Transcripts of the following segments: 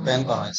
Pen कहाँ है?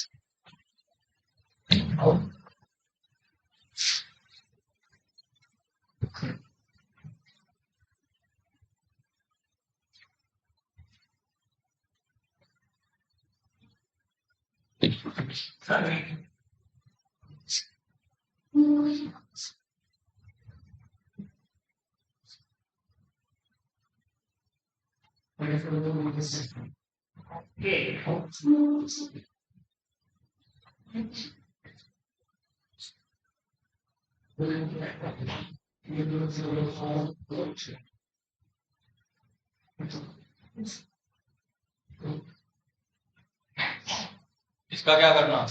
इसका क्या करना?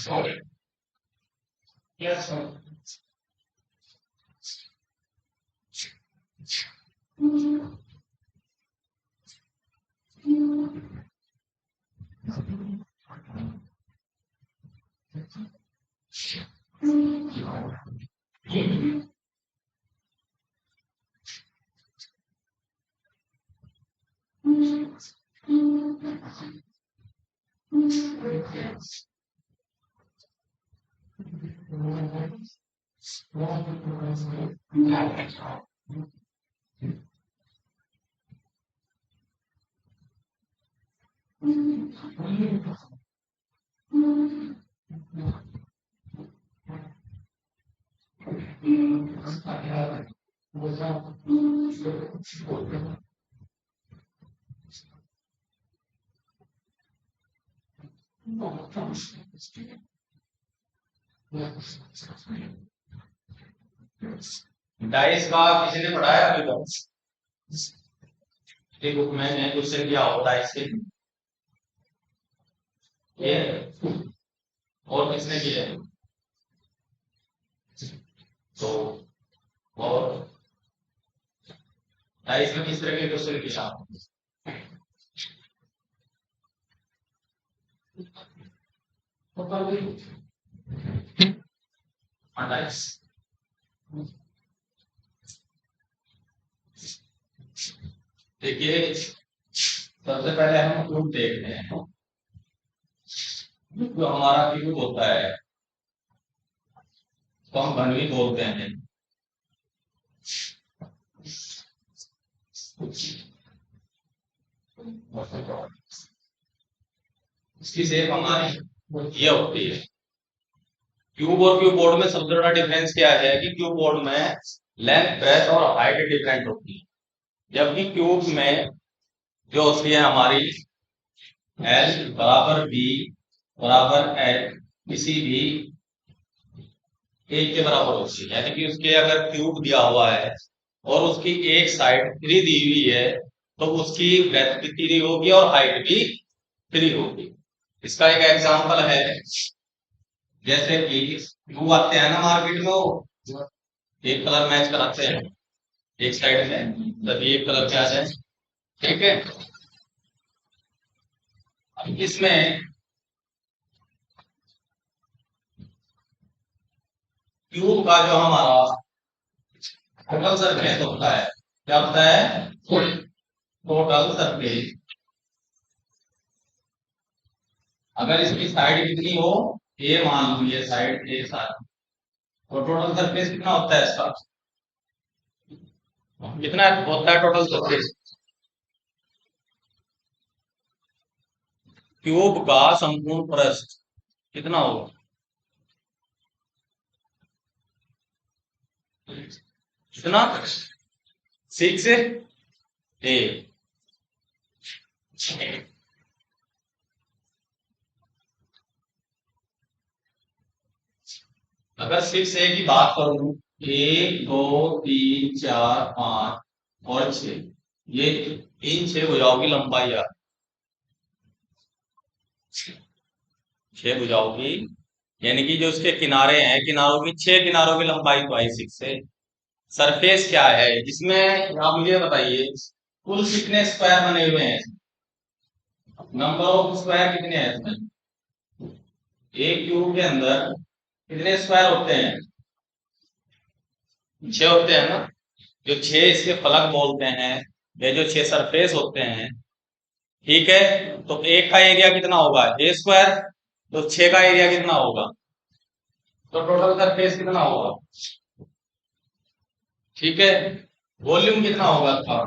डाइस का किसी ने पढ़ाया अभी तक बुक में क्वेश्चन किया हो डाइस के ये और किसने किया है? तो और डाइस में किस तरह के क्वेश्चन किया? डाइस देखिए सबसे पहले हम क्यूब देखते हैं। जो हमारा क्यूब होता है तो हम घन भी बोलते हैं। इसकी शेप हमारी ये होती है। क्यूब और क्यूब बोर्ड में सबसे बड़ा डिफरेंस क्या है कि क्यूब बोर्ड में लेंथ ब्रेथ और हाइट डिफरेंट होती है, जबकि क्यूब में जो होती है हमारी एल बराबर बी बराबर एल किसी भी एक के बराबर होती है। यानी कि उसके अगर क्यूब दिया हुआ है और उसकी एक साइड 3 दी हुई है तो उसकी ब्रेथ भी 3 होगी और हाइट भी 3 होगी। इसका एक एग्जांपल है, जैसे कि क्यूब आते हैं ना मार्केट में, वो एक कलर मैच कराते हैं एक साइड में तभी एक कलर के आ जाए। ठीक है, अब इसमें क्यूब का जो हमारा टोटल सरफेस होता है क्या होता है? Total surface. अगर इसकी साइड कितनी हो, ए मान लो, ये साइड ए साइड, तो टोटल सरफेस कितना होता है इसका? कितना होता है टोटल सरफेस? क्यूब का संपूर्ण पृष्ठ कितना होगा? कितना? 6 ए। अगर 6 ए की बात करूं, 1 2 3 4 5 और 6, ये 3 6 भुजाओं की लंबाई आ 6 भुजाओं की, यानी कि जो उसके किनारे हैं किनारों की 6 किनारों की लंबाई तो आई 6 से। सरफेस क्या है इसमें आप मुझे बताइए, कुल कितने स्क्वायर बने हुए हैं? नंबर ऑफ स्क्वायर कितने हैं इसमें? एक क्यूब के अंदर कितने स्क्वायर होते हैं? 6 होते हैं ना। जो 6 इसके फलक बोलते हैं या जो 6 सरफेस होते हैं ठीक है, तो एक का एरिया कितना होगा ए स्क्वायर, तो 6 का एरिया कितना होगा, तो टोटल सरफेस कितना होगा। ठीक है, वॉल्यूम कितना होगा था,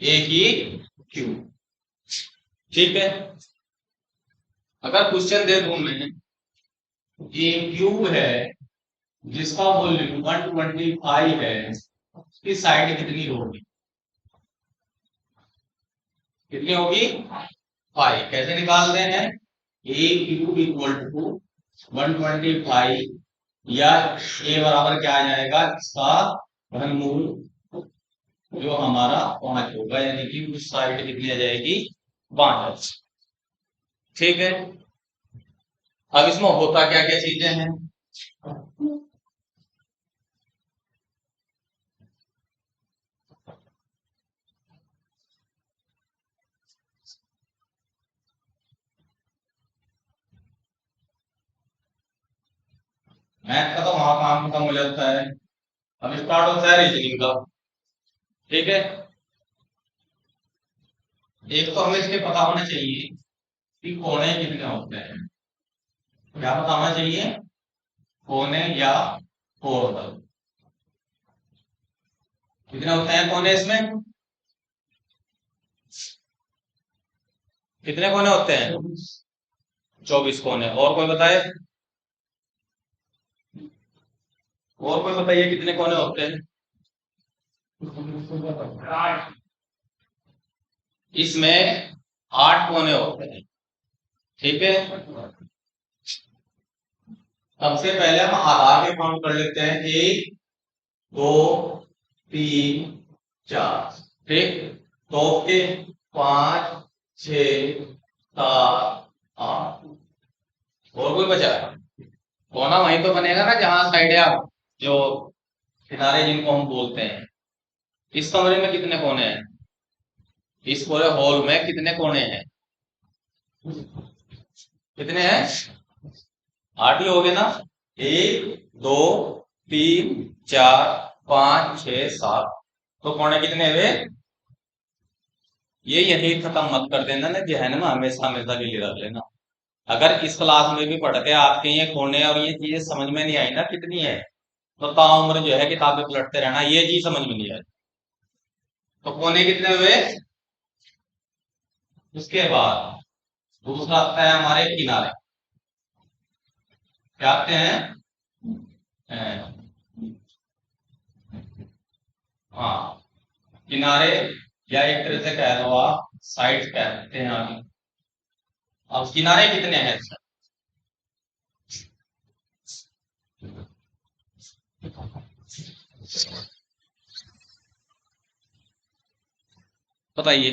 ए की क्यू। ठीक है, अगर क्वेश्चन दे दूं मैं, ए क्यूब है जिसका वॉल्यूम 125 है, उसकी साइड कितनी होगी, कितनी होगी 5। कैसे निकालते हैं, ए क्यूब इक्वल टू 125, या ए बराबर क्या आ जाएगा, इसका घनमूल जो हमारा 5 होगा, यानी कि उस साइड कितनी आ जाएगी 5। ठीक है, अब इसमें होता क्या क्या चीजें हैं, मैथ का तो वहां काम खत्म हो जाता है, अब स्टार्ट होता है रीजनिंग का। ठीक है, एक तो हमें इसके पता होना चाहिए कि कोने कितने होते हैं, क्या पता होना चाहिए, कोने या कोण कितने होते हैं, कोने इसमें कितने कोने होते हैं, 24 कोने। और कोई बताए, और कोई बताइए कितने कोने होते हैं, इसमें 8 कोने होते हैं। ठीक है, सबसे पहले हम आधार के काउंट कर लेते हैं, 1 2 3 4। ठीक, तो के 5 6 7 8। और कोई बचा है, कोना वहीं तो बनेगा ना जहां साइड है, आप जो किनारे जिनको हम बोलते हैं। इस कमरे में कितने कोने हैं, इस पूरे हॉल में कितने कोने हैं, कितने हैं, 8 ही हो गए ना, 1 2 3 4 5 6 7। तो कोने कितने हुए, ये यही खत्म मत कर देना ना, जहन में हमेशा हमेशा के लिए रख लेना। अगर इस क्लास में भी पढ़ के आपके ये कोने और ये चीजें समझ में नहीं आई ना कितनी है, तो ताउम्र जो है किताबें पलटते रहना, ये चीज समझ में नहीं आई। तो कोने कितने हुए, उसके बाद दूसरा आता है हमारे किनारे, क्या आते हैं, हाँ किनारे, या एक तरह से कह लो आप साइड कहते हैं आगे। अब किनारे कितने हैं इसमें, बताइए।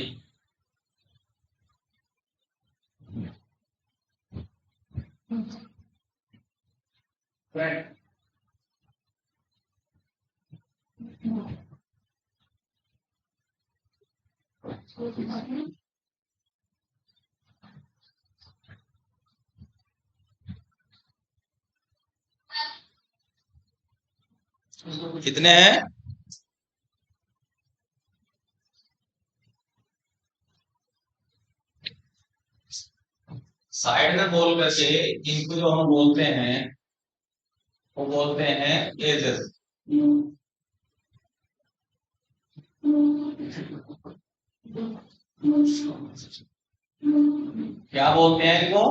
कितने हैं, साइड में बोल करके इनको जो हम बोलते हैं वो बोलते हैं एजेस। क्या बोलते हैं इनको,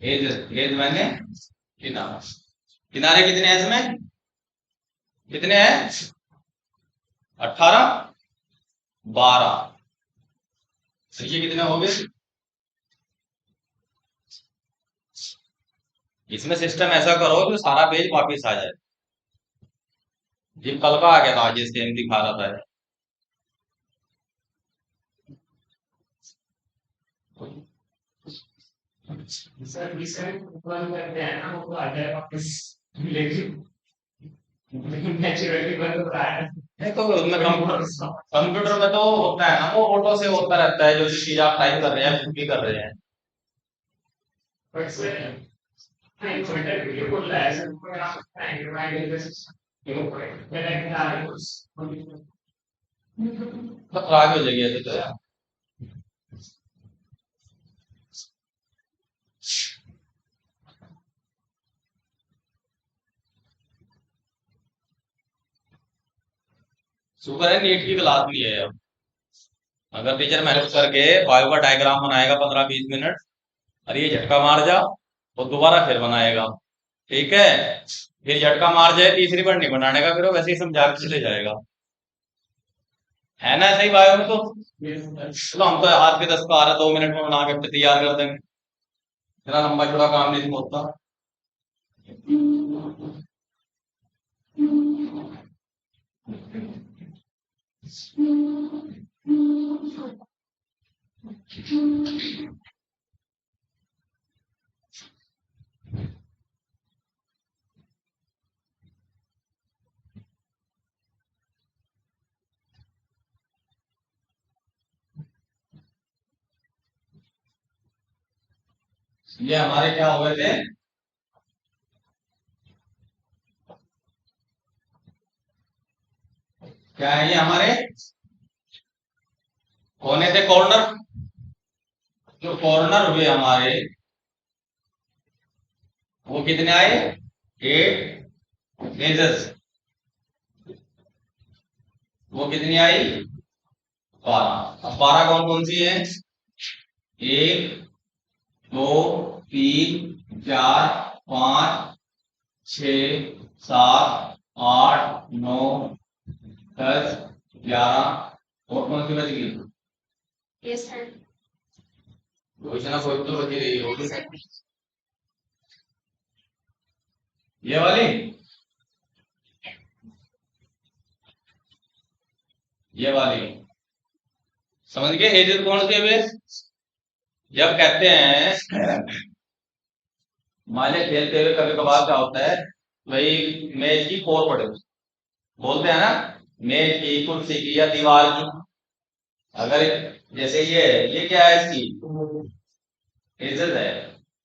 एजेस। एज मैंने किनारा, किनारे कितने हैं इसमें, कितने हैं, 18 12। ये कितने हो गए, इसमें सिस्टम ऐसा करो कि सारा पेज वापिस आ जाए। ये कल का आ गया था, आज सेम दिखा रहा था। सर रिसेंट बंद करते हैं ना, वो तो आ जाए वापस, लेकिन नेचुरली बंद हो रहा है। नहीं तो उसमें कंप्यूटर में तो होता है ना, वो ऑटो से होता रहता है, जो चीज आप टाइप कर रहे हैं खुद भी कर रहे हैं। तो आगे हो जाएगी ऐसे तो यार। शुक्र है नीट की क्लास नहीं है अब। अगर टीचर मेहनत करके बायो का डायग्राम बनाएगा 15-20 मिनट और ये झटका मार जा तो दोबारा फिर बनाएगा। ठीक है, फिर झटका मार जाए तीसरी बार नहीं बनाने का, फिर वो वैसे ही समझा के चले जाएगा। है ना सही बायो में तो। चलो हम तो हाथ के 10 का आ रहा है, 2 मिनट में बना के तैयार कर देंगे। इतना लंबा चौड़ा काम नहीं होता। ये हमारे क्या हुए थे, क्या है ये हमारे कोने थे कॉर्नर। जो कॉर्नर हुए हमारे वो कितने आए, 8 एजेस। वो कितनी आई, 12। अब 12 कौन कौन सी है, 1 2 3 4 5 6 7 8 9 10 11। और कौन सी बच गई, कोई ना कोई तो बची रही होगी। ये वाली, ये वाली समझ गए। एजेस कौन से हुए, जब कहते हैं मान लिया खेलते हुए कभी कभार क्या होता है भाई, मेज की 4 पड़े बोलते हैं ना, मेज की, कुर्सी की या दीवार की। अगर जैसे ये क्या है, इसकी एजेस है,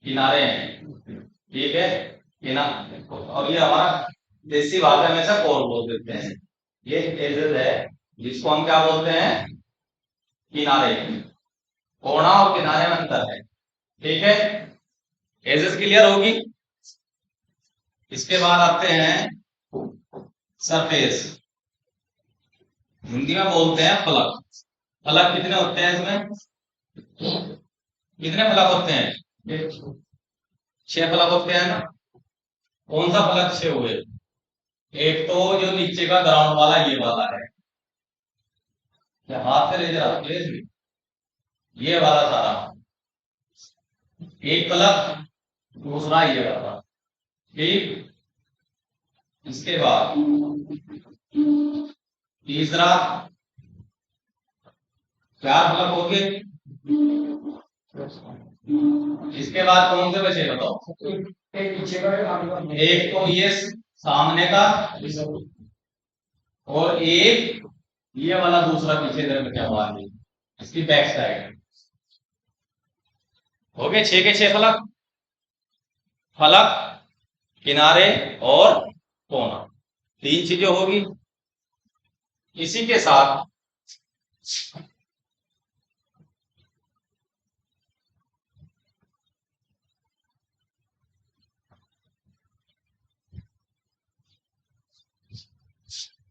किनारे हैं। ठीक है, किनारे, और ये हमारा देसी भाषा में ऐसा कोर बोल देते हैं। ये एजेस है जिसको हम क्या बोलते हैं, किनारे। कोना और किनारे में अंतर है। ठीक है, एजेस क्लियर होगी। इसके बाद आते हैं सरफेस, हिंदी में बोलते हैं फलक। फलक कितने होते हैं इसमें, कितने फलक होते हैं, 6 फलक होते हैं ना। कौन सा फलक 6 हुए, एक तो जो नीचे का ग्राउंड वाला ये वाला है, हाथ से ले जा ये वाला सारा एक फलक, दूसरा ये वाला। ठीक, इसके बाद तीसरा, 4 फलक हो गए। इसके बाद कौन से बचे बताओ, एक तो ये सामने का और एक ये वाला दूसरा पीछे इधर में क्या हुआ है, इसकी बैक साइड। हो गए 6 के 6 फलक, फलक, किनारे और कोना, 3 चीजें होगी। इसी के साथ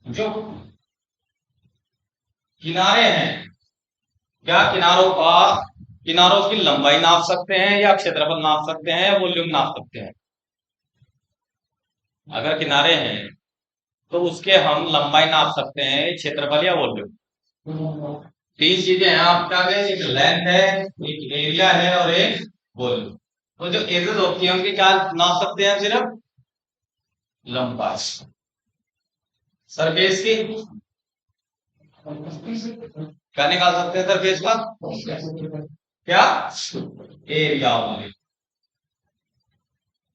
जो किनारे हैं, क्या किनारों की लंबाई नाप सकते हैं या क्षेत्रफल नाप सकते हैं या वॉल्यूम नाप सकते हैं। अगर किनारे हैं तो उसके हम लंबाई नाप सकते हैं, क्षेत्रफल या वॉल्यूम। 3 चीजें हैं आपका, एक लेंथ है, एक एरिया है और एक वॉल्यूम। तो जो एजेस होती है उनकी क्या नाप सकते हैं, सिर्फ लंबाई। सरफेस की क्या निकाल सकते हैं, सरफेस का क्या, एरिया वाले।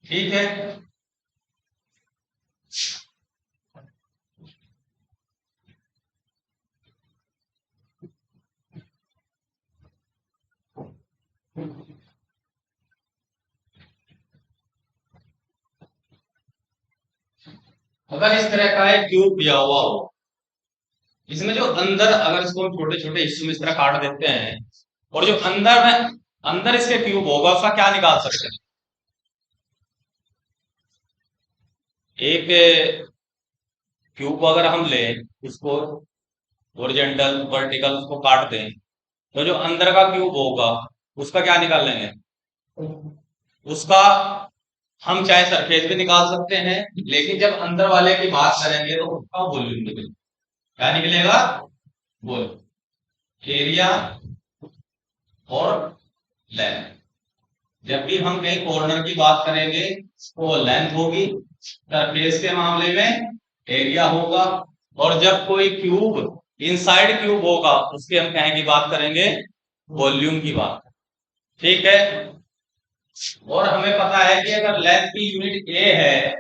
ठीक है, अगर अगर इस तरह का एक क्यूब दिया हुआ हो, इसमें जो अंदर, अगर इसको हम छोटे छोटे हिस्सों में इस तरह काट देते हैं, और जो अंदर इसके क्यूब होगा, उसका क्या निकाल सकते हैं? एक क्यूब को अगर हम लें, उसको हॉरिजॉन्टल वर्टिकल उसको काट दें, तो जो अंदर का क्यूब होगा उसका क्या निकाल लेंगे? उसका हम चाहे सरफेस भी निकाल सकते हैं, लेकिन जब अंदर वाले की बात करेंगे तो उसका वॉल्यूम निकलेगा। क्या निकलेगा? वॉल्यूम, एरिया और लेंथ। जब भी हम कहीं कॉर्नर की बात करेंगे तो लेंथ होगी, सरफेस के मामले में एरिया होगा, और जब कोई क्यूब इनसाइड क्यूब होगा उसके हम कहें की बात करेंगे, वॉल्यूम की बात। ठीक है। और हमें पता है कि अगर लेंथ की यूनिट ए है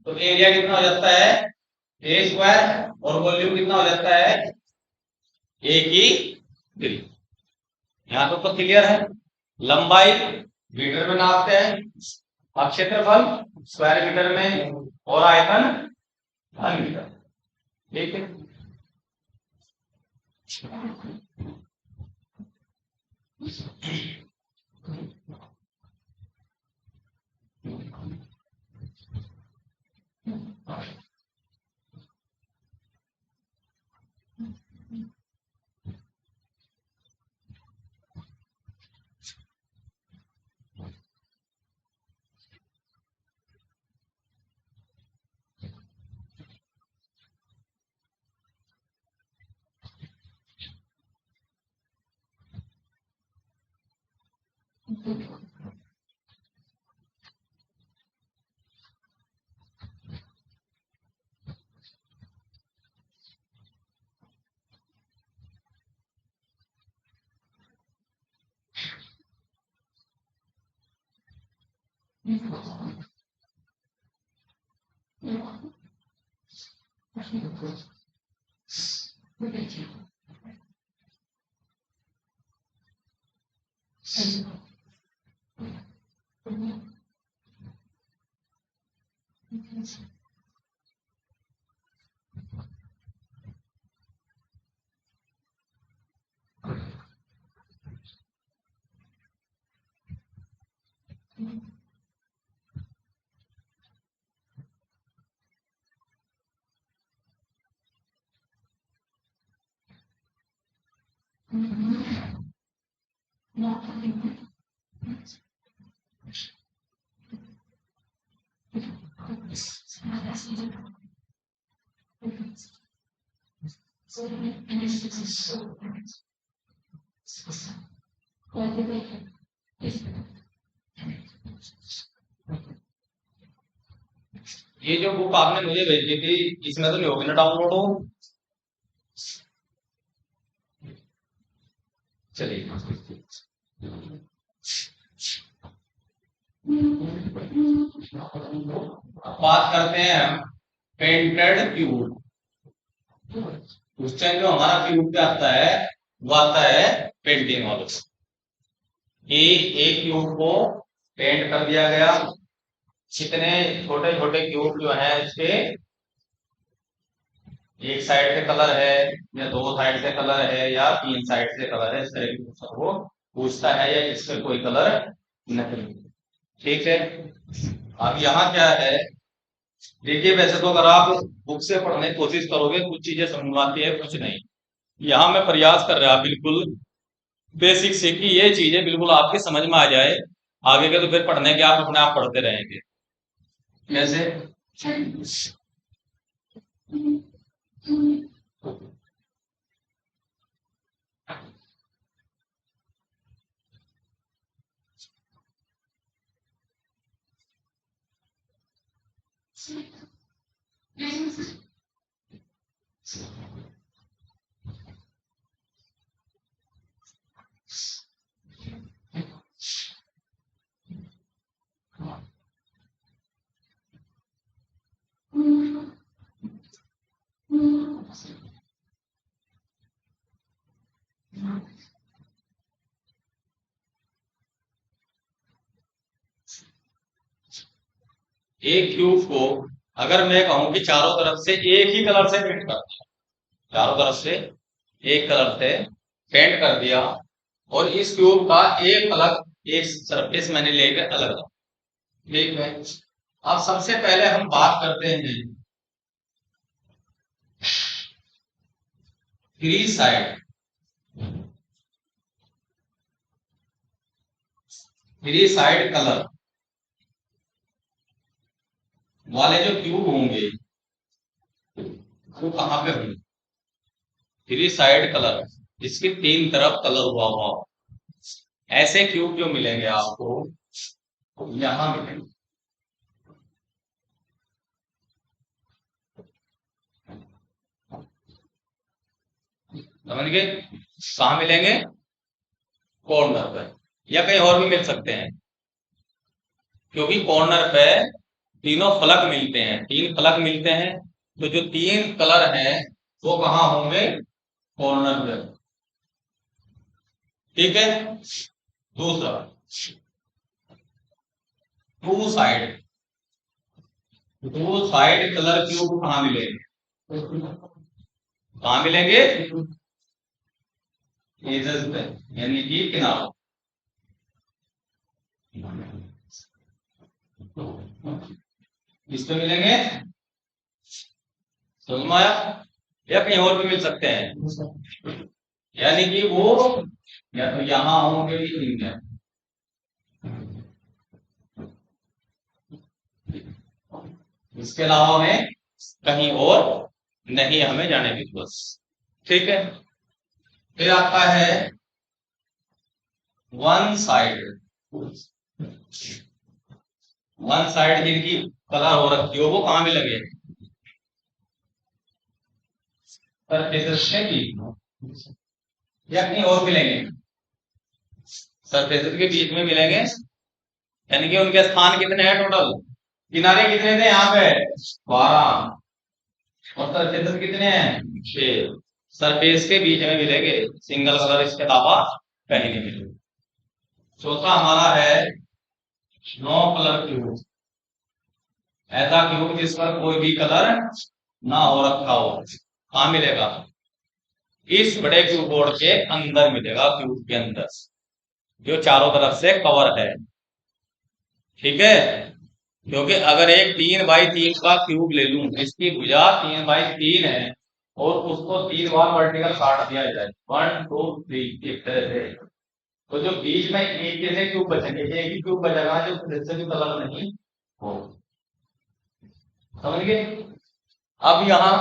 तो एरिया कितना हो जाता है? ए स्क्वायर, और वॉल्यूम कितना हो जाता है? ए की 3। यहां तो क्लियर है। लंबाई मीटर में नापते हैं, और क्षेत्रफल स्क्वायर मीटर में, और आयतन घन मीटर। ठीक है। ये जो बुक आपने मुझे भेजी थी, इसमें तो नहीं होगी ना डाउनलोड हो? चलिए, बात करते हैं हम पेंटेड क्यूब। उस टाइम जो हमारा क्यूब क्या आता है, वो आता है पेंटिंग वालों से। एक क्यूब को पेंट कर दिया गया, कितने छोटे छोटे क्यूब जो है इसके, एक साइड से कलर है या दो साइड से कलर है या तीन साइड से कलर है, इस तरह की वो पूछता है, या इससे कोई कलर नहीं। ठीक है। अब यहाँ क्या है, देखिए वैसे तो अगर आप बुक से पढ़ने की कोशिश करोगे कुछ चीजें समझ में आती है, कुछ नहीं। यहाँ मैं प्रयास कर रहा बिल्कुल बेसिक से कि ये चीजें बिल्कुल आपके समझ में आ जाए, आगे के तो फिर पढ़ने के आप अपने आप पढ़ते रहेंगे। कैसे? एक क्यूब को अगर मैं कहूं कि चारों तरफ से एक ही कलर से पेंट कर दिया, चारों तरफ से एक कलर से पेंट कर दिया, और इस क्यूब का एक अलग एक सरफेस मैंने लेकर अलग रखा, ठीक है। अब सबसे पहले हम बात करते हैं three side, three side colour वाले जो क्यूब होंगे वो कहां पे होंगे? थ्री साइड कलर, जिसके तीन तरफ कलर हुआ हुआ हो, ऐसे क्यूब जो मिलेंगे आपको यहां मिलेंगे। समझ गए? कहां मिलेंगे? कॉर्नर पे, या कहीं और भी मिल सकते हैं, क्योंकि कॉर्नर पे तीनों फलक मिलते हैं, तीन फलक मिलते हैं, तो जो तीन कलर हैं वो कहाँ होंगे? कॉर्नर पे, ठीक है। दूसरा, two side, two side colour cube कहाँ मिलेंगे? कहाँ मिलेंगे? एजेस पे, यानी कि किनारों, इस पे मिलेंगे। समझ में आया? या कहीं और भी मिल सकते हैं, यानी कि वो या तो यहां होंगे या इसके अलावा हमें कहीं और नहीं हमें जाने की बस, ठीक है। फिर आता है वन साइड, वन साइड जिनकी कलर हो रखी हो वो कहां मिलेंगे? सरफेसेस के बीच, या कहीं और मिलेंगे? सरफेसेस के बीच में मिलेंगे, यानी कि उनके स्थान कितने हैं टोटल? किनारे कितने थे यहाँ पे? 12, और सरफेसेस कितने हैं? 6। सरफेस के बीच में मिलेंगे, सिंगल कलर इसके अलावा कहीं नहीं मिलेगा। चौथा हमारा है नो कलर क्यूब, ऐसा क्यूब जिस पर कोई भी कलर ना हो रखा हो, कहाँ मिलेगा? इस बड़े क्यूब बोर्ड के अंदर मिलेगा, क्यूब के अंदर जो चारों तरफ से कवर है, ठीक है। क्योंकि अगर एक 3x3 का क्यूब ले लूं, इसकी भुजा 3x3 है, और उसको 3 बार वर्टिकल काट दिया जाए, 1 2 3 इस तरह से, तो जो बीच में एक जैसे क्यूब बचेंगे, एक ही क्यूब बचेगा जो फिर से भी कलर नहीं हो। समझ गए? अब यहां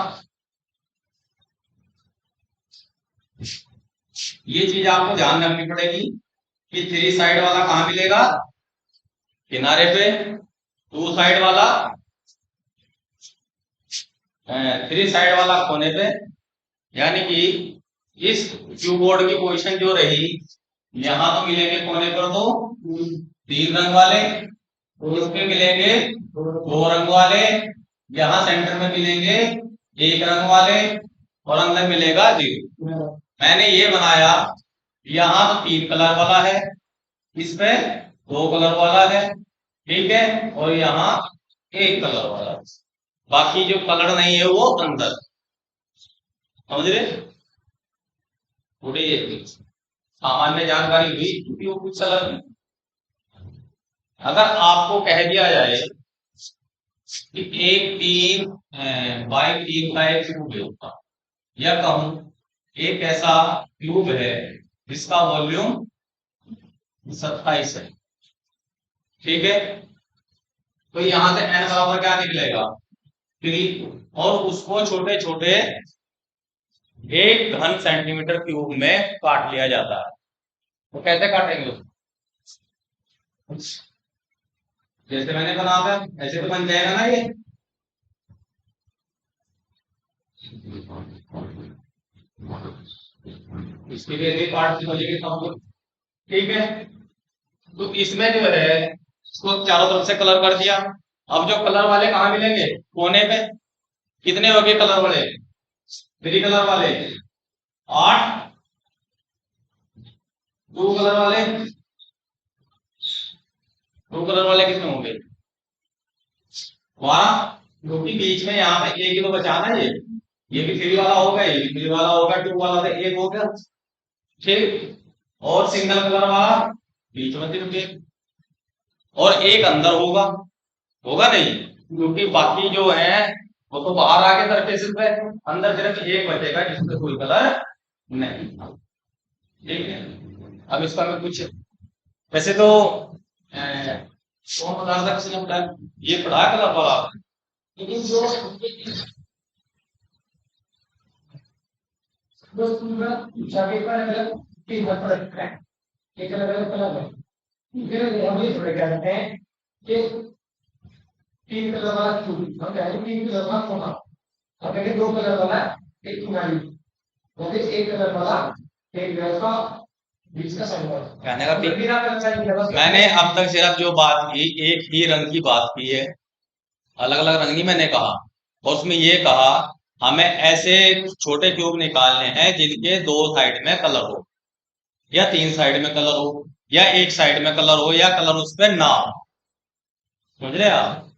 ये चीज आपको ध्यान रखनी पड़ेगी कि थ्री साइड वाला कहां मिलेगा? किनारे पे। टू साइड वाला, थ्री साइड वाला कोने पे, यानी कि इस क्यूब बोर्ड की पोजीशन जो रही, यहां तो मिलेंगे कोने पर दो, तीन रंग वाले, उस पे मिलेंगे दो रंग वाले, यहां सेंटर में मिलेंगे एक रंग वाले, और अंदर मिलेगा जीरो। मैंने ये बनाया, यहां तो तीन कलर वाला है, इस पे दो कलर वाला है, ठीक है, और यहाँ एक कलर वाला है, बाकी जो कलर नहीं है वो अंदर। समझ रहे? थोड़ी सामान्य जानकारी हुई, क्योंकि वो कुछ कलर नहीं। अगर आपको कह दिया जाए कि एक 3x3 का एक क्यूब है, या कहूं एक ऐसा क्यूब है जिसका वॉल्यूम 27 है, ठीक है, तो यहां से n बराबर क्या निकलेगा? 3, और उसको छोटे छोटे 1 घन सेंटीमीटर क्यूब में काट लिया जाता है। तो कैसे काटेंगे उसको? जैसे मैंने बना था ऐसे तो बन जाएगा ना ये। इसके लिए भी पार्ट समझेंगे सब लोग, ठीक है। तो इसमें जो है इसको चारों तरफ से कलर कर दिया। अब जो कलर वाले कहाँ मिलेंगे? कोने पे। कितने हो गए कलर वाले? थ्री कलर वाले 8, टू कलर वाले, टू कलर वाले कितने होंगे? 12, क्योंकि बीच में यहाँ पे एक ही तो बचा ना, ये भी थ्री वाला होगा, ये भी थ्री वाला होगा, टू वाला तो एक हो गया, ठीक। और सिंगल कलर वाला बीच में सिर्फ एक, और एक अंदर होगा, होगा नहीं, क्योंकि बाकी जो है वो तो बाहर आके सरफेस पे, अंदर सिर्फ एक बचेगा जिसमें कोई कलर नहीं, ठीक है। अब इसका मैं कुछ, वैसे तो कौन बता रहा था, किसी ने बताया, ये पढ़ा कलर वाला, लेकिन जो पूछा पेपर अलग, तीन फर्क है, एक अलग अलग कलर है, फिर हम ये थोड़े क्या करते हैं कि तीन कलर वाला क्यों, हम कह रहे हैं तीन कलर वाला कौन, हम कहेंगे दो कलर वाला एक तुम्हारी, तो एक कलर वाला एक वैसा बीच का संबंध कहने का मैंने अब तक सिर्फ जो बात की एक ही रंग की बात की है, अलग अलग रंग नहीं मैंने कहा, और उसमें ये कहा हमें ऐसे छोटे क्यूब निकालने हैं जिनके दो साइड में कलर हो, या तीन साइड में कलर हो, या एक साइड में कलर हो, या कलर उस पर ना हो, समझ रहे आप।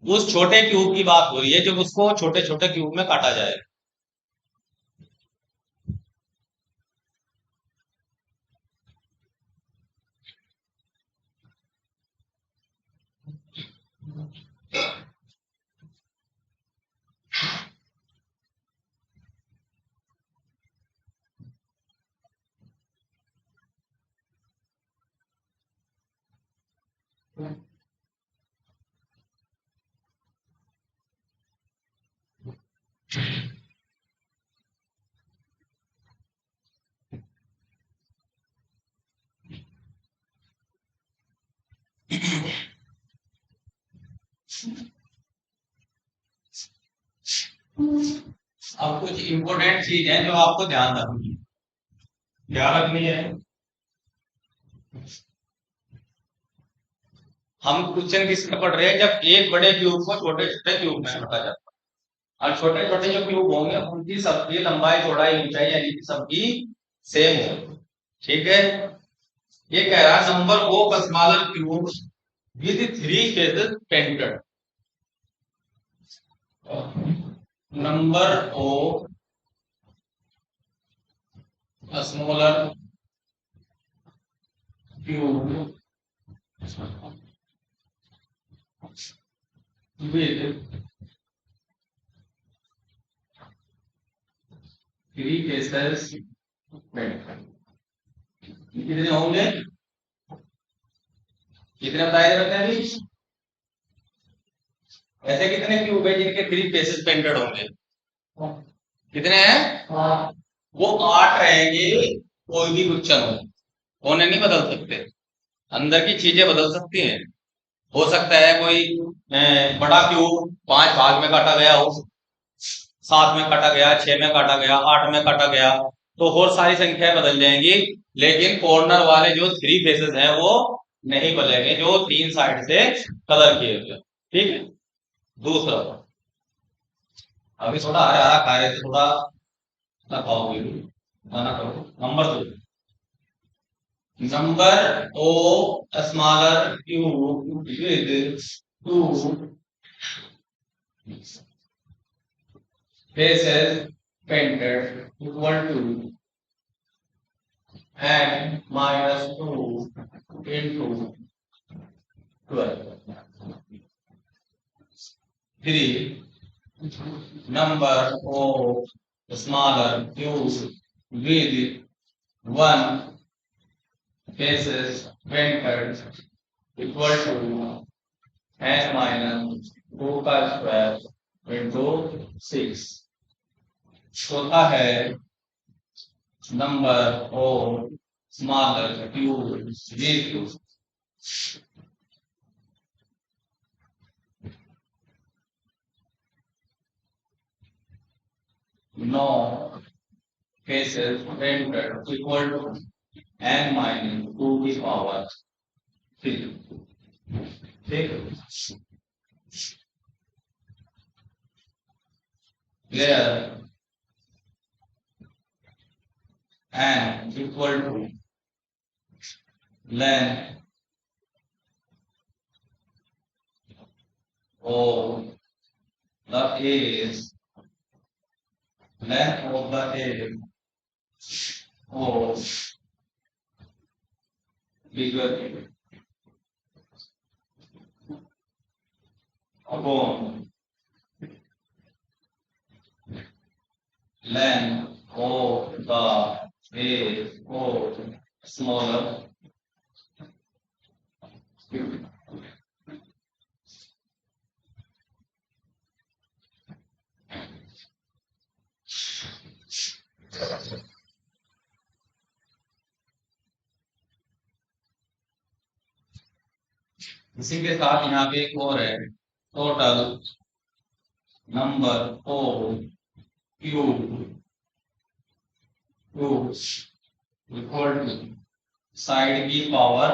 उस छोटे क्यूब की बात हो रही है जब उसको छोटे छोटे क्यूब में काटा जाए। अब कुछ इंपॉर्टेंट चीज है जो आपको ध्यान रखनी है, क्या रखनी है। हम क्वेश्चन किसमें पढ़ रहे हैं, जब एक बड़े क्यूब को छोटे छोटे क्यूब में बांटा जाता है, और छोटे छोटे जो क्यूब होंगे उनकी सबकी लंबाई चौड़ाई ऊंचाई यानी कि सबकी सेम हो, ठीक है। ये कह रहा है number of smaller cube with three faces painted, number of smaller cube with three faces painted, कितने होंगे, कितने बताए रहते हैं अभी, ऐसे कितने क्यूब है जिनके थ्री फेसेस पेंटेड होंगे, कितने हैं, वो 8 रहेंगे। कोई भी क्वेश्चन होने नहीं बदल सकते, अंदर की चीजें बदल सकती हैं। हो सकता है कोई बड़ा क्यूब 5 भाग में काटा गया हो, 7 में काटा गया, 6 में काटा गया, 8 में काटा गया, तो और सारी संख्याएं बदल जाएंगी, लेकिन कॉर्नर वाले जो थ्री फेसेस हैं वो नहीं बदलेंगे, जो तीन साइड से कलर किए हुए, ठीक है। दूसरा, अभी थोड़ा हरा हरा खा रहे थे, थोड़ा ना खाओगे, मना करो। Number 2, number of smaller cube with two faces painted equal to n minus 2 into 12. 3. Number of smaller cubes with one faces painted equal to n minus 2 का स्क्वायर इंटू 6। चौथा है number of smaller cube with 9 faces painted equal to n minus 2 की power 3, ठीक। Where n equal to length of the is length of the edge of bigger upon length of the edge of smaller. इसी के साथ यहाँ पे एक और है, total number of cubes equal to side की पावर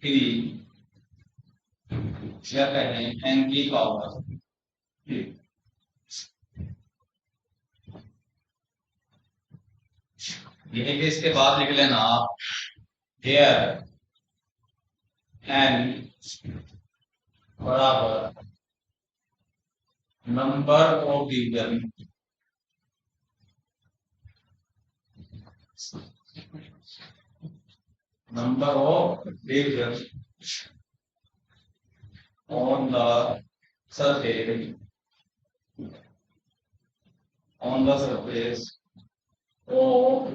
3 या कहें n की पावर 3। यही के इसके बाद लिख लेना आप here n बराबर number of division on the surface of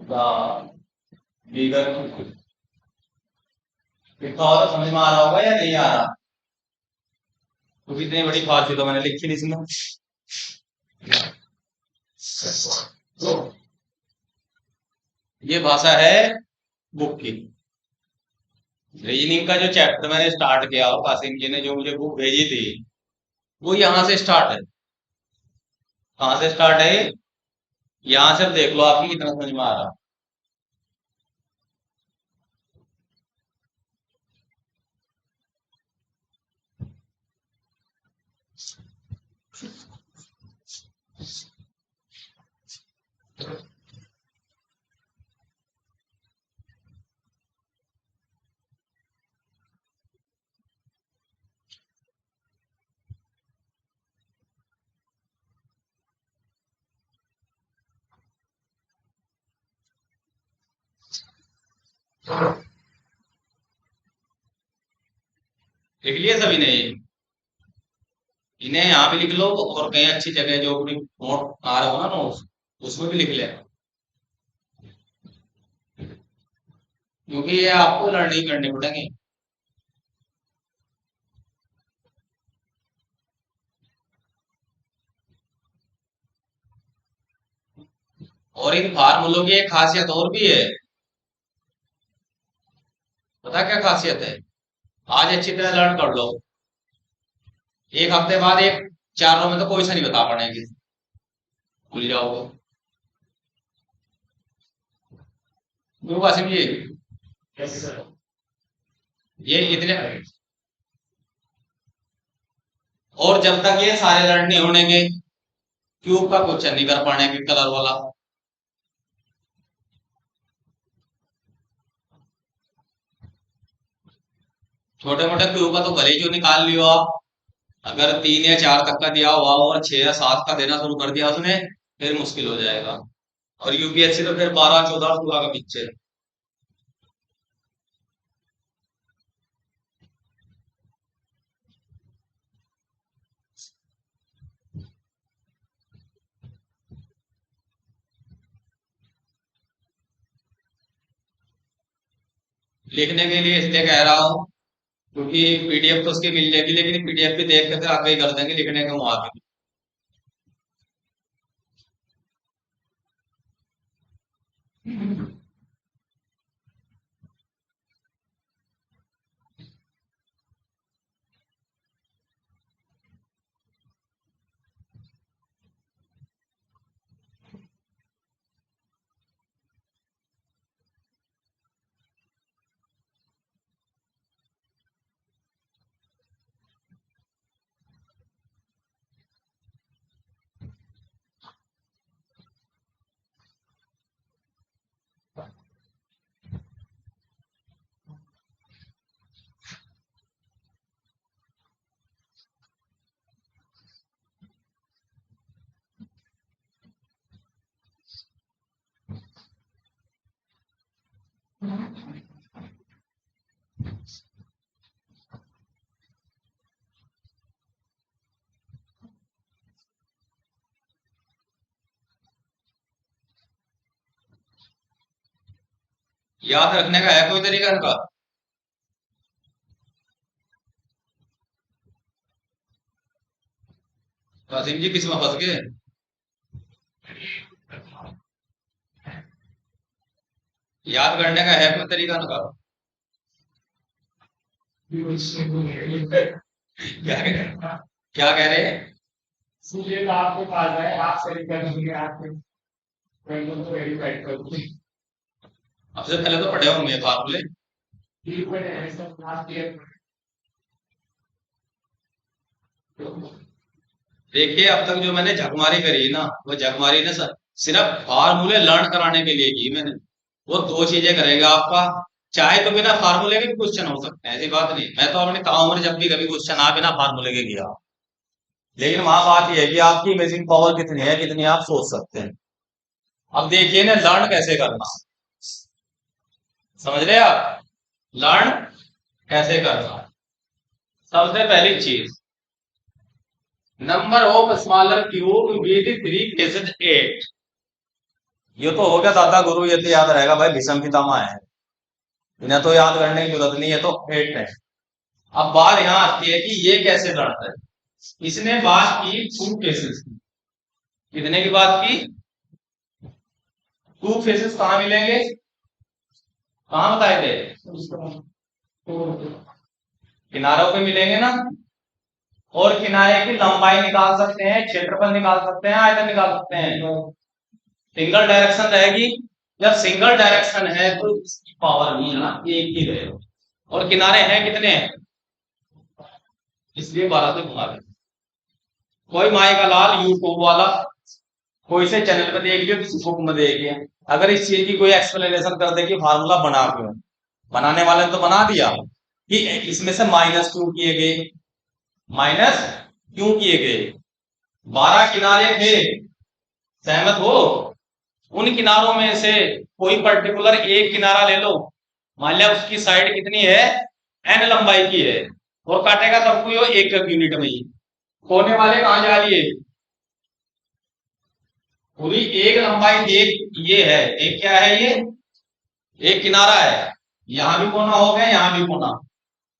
the bigger cube। लिखा हो तो समझ में आ रहा होगा या नहीं आ रहा? तो इतनी बड़ी फारसी तो मैंने लिखी नहीं इसमें। तो ये भाषा है बुक की। रीजनिंग का जो चैप्टर मैंने स्टार्ट किया और कासिम जी ने जो मुझे बुक भेजी थी वो यहां से स्टार्ट है। कहां से स्टार्ट है? यहां से देख लो आपकी कितना समझ में आ रहा। लिख लिया सभी ने? इन्हें यहाँ पे लिख लो और कहीं अच्छी जगह जो अपनी नोट आ रहा हो ना नोट्स उसमें भी लिख ले, क्योंकि ये आपको लर्निंग करनी पड़ेंगे। और इन फार्मूलों की एक खासियत और भी है। पता क्या खासियत है? आज अच्छी तरह लर्न कर लो, एक हफ्ते बाद एक चारों में तो कोई सा नहीं बता पाएंगे, भूल जाओगे। क्यों कासिम जी? ये इतने, और जब तक ये सारे लर्न नहीं होने के क्यूब का क्वेश्चन नहीं कर पाएंगे कलर वाला। छोटे मोटे क्यूब का तो भले ही जो निकाल लियो आप, अगर 3 या 4 तक का दिया हुआ और 6 या 7 का देना शुरू कर दिया उसने फिर मुश्किल हो जाएगा। और यूपीएससी तो फिर 12 14 16 का पीछे। लिखने के लिए इसलिए कह रहा हूँ क्योंकि पीडीएफ तो उसकी मिल जाएगी, लेकिन पीडीएफ भी देख के फिर आगे ही कर देंगे लिखने के वहां पे। याद रखने का है कोई तरीका इनका? कासिम जी किस में फंस गए? याद करने का है कोई तरीका इनका? क्या कह रहे हैं? क्या कह रहे हैं? सीधे तो आपके पास है, आप सही कर देंगे, आपके फ्रेंडों को वेरीफाइड कर दूंगी। सबसे पहले तो पढ़े होंगे फार्मूले। ठीक है, ऐसा क्लास क्लियर। देखिए अब तक जो मैंने झकमारी करी ना, वो झकमारी ने सिर्फ फार्मूले लर्न कराने के लिए की मैंने। वो दो चीजें करेगा आपका, चाहे तो बिना फार्मूले के भी क्वेश्चन हो सकते हैं, ऐसी बात नहीं। मैं तो अपनी ताउम्र में जब भी कभी क्वेश्चन आ बिना फार्मूले के किया, लेकिन वहां बात यह है कि आपकी इमेजिंग पावर कितनी है, कितनी आप सोच सकते हैं। अब देखिए ना लर्न कैसे करना, समझ रहे आप? लर्न कैसे करना, सबसे पहली चीज, number of smaller cube with three faces 8। ये तो हो गया दादा गुरु, ये तो याद रहेगा भाई, भीषम पितामह है, इन्हें तो याद करने की जरूरत नहीं है, तो 8 है। अब बात यहां आती है कि ये कैसे लड़ता है। इसने बात की 2 फेसेस की। कितने की बात की? 2 फेसेस कहां मिलेंगे, कहां बताए थे? किनारों पे मिलेंगे ना। और किनारे की लंबाई निकाल सकते हैं, क्षेत्रफल निकाल सकते हैं, आयतन निकाल सकते हैं। सिंगल डायरेक्शन रहेगी, जब सिंगल डायरेक्शन है तो इसकी पावर नहीं है ना, एक ही रहेगा। और किनारे हैं कितने हैं, इसलिए 12 से घुमा दें। कोई माए का लाल यूट्यूब वाला कोई से चैनल पे देख लियो, किसी बुक में देख लिया, अगर इस चीज की कोई एक्सप्लेनेशन कर दे कि फार्मूला बना क्यों, बनाने वाले ने तो बना दिया कि इसमें से माइनस क्यों किए गए, माइनस क्यों किए गए। 12 किनारे थे, सहमत हो? उन किनारों में से कोई पर्टिकुलर एक किनारा ले लो, मान लिया उसकी साइड कितनी है, n लंबाई की है, और काटेगा तब कोई एक यूनिट में ही, कोने वाले कहां जा लिए, पूरी एक लंबाई एक ये है, एक क्या है ये, एक किनारा है। यहां भी कोना हो गया, यहां भी कोना।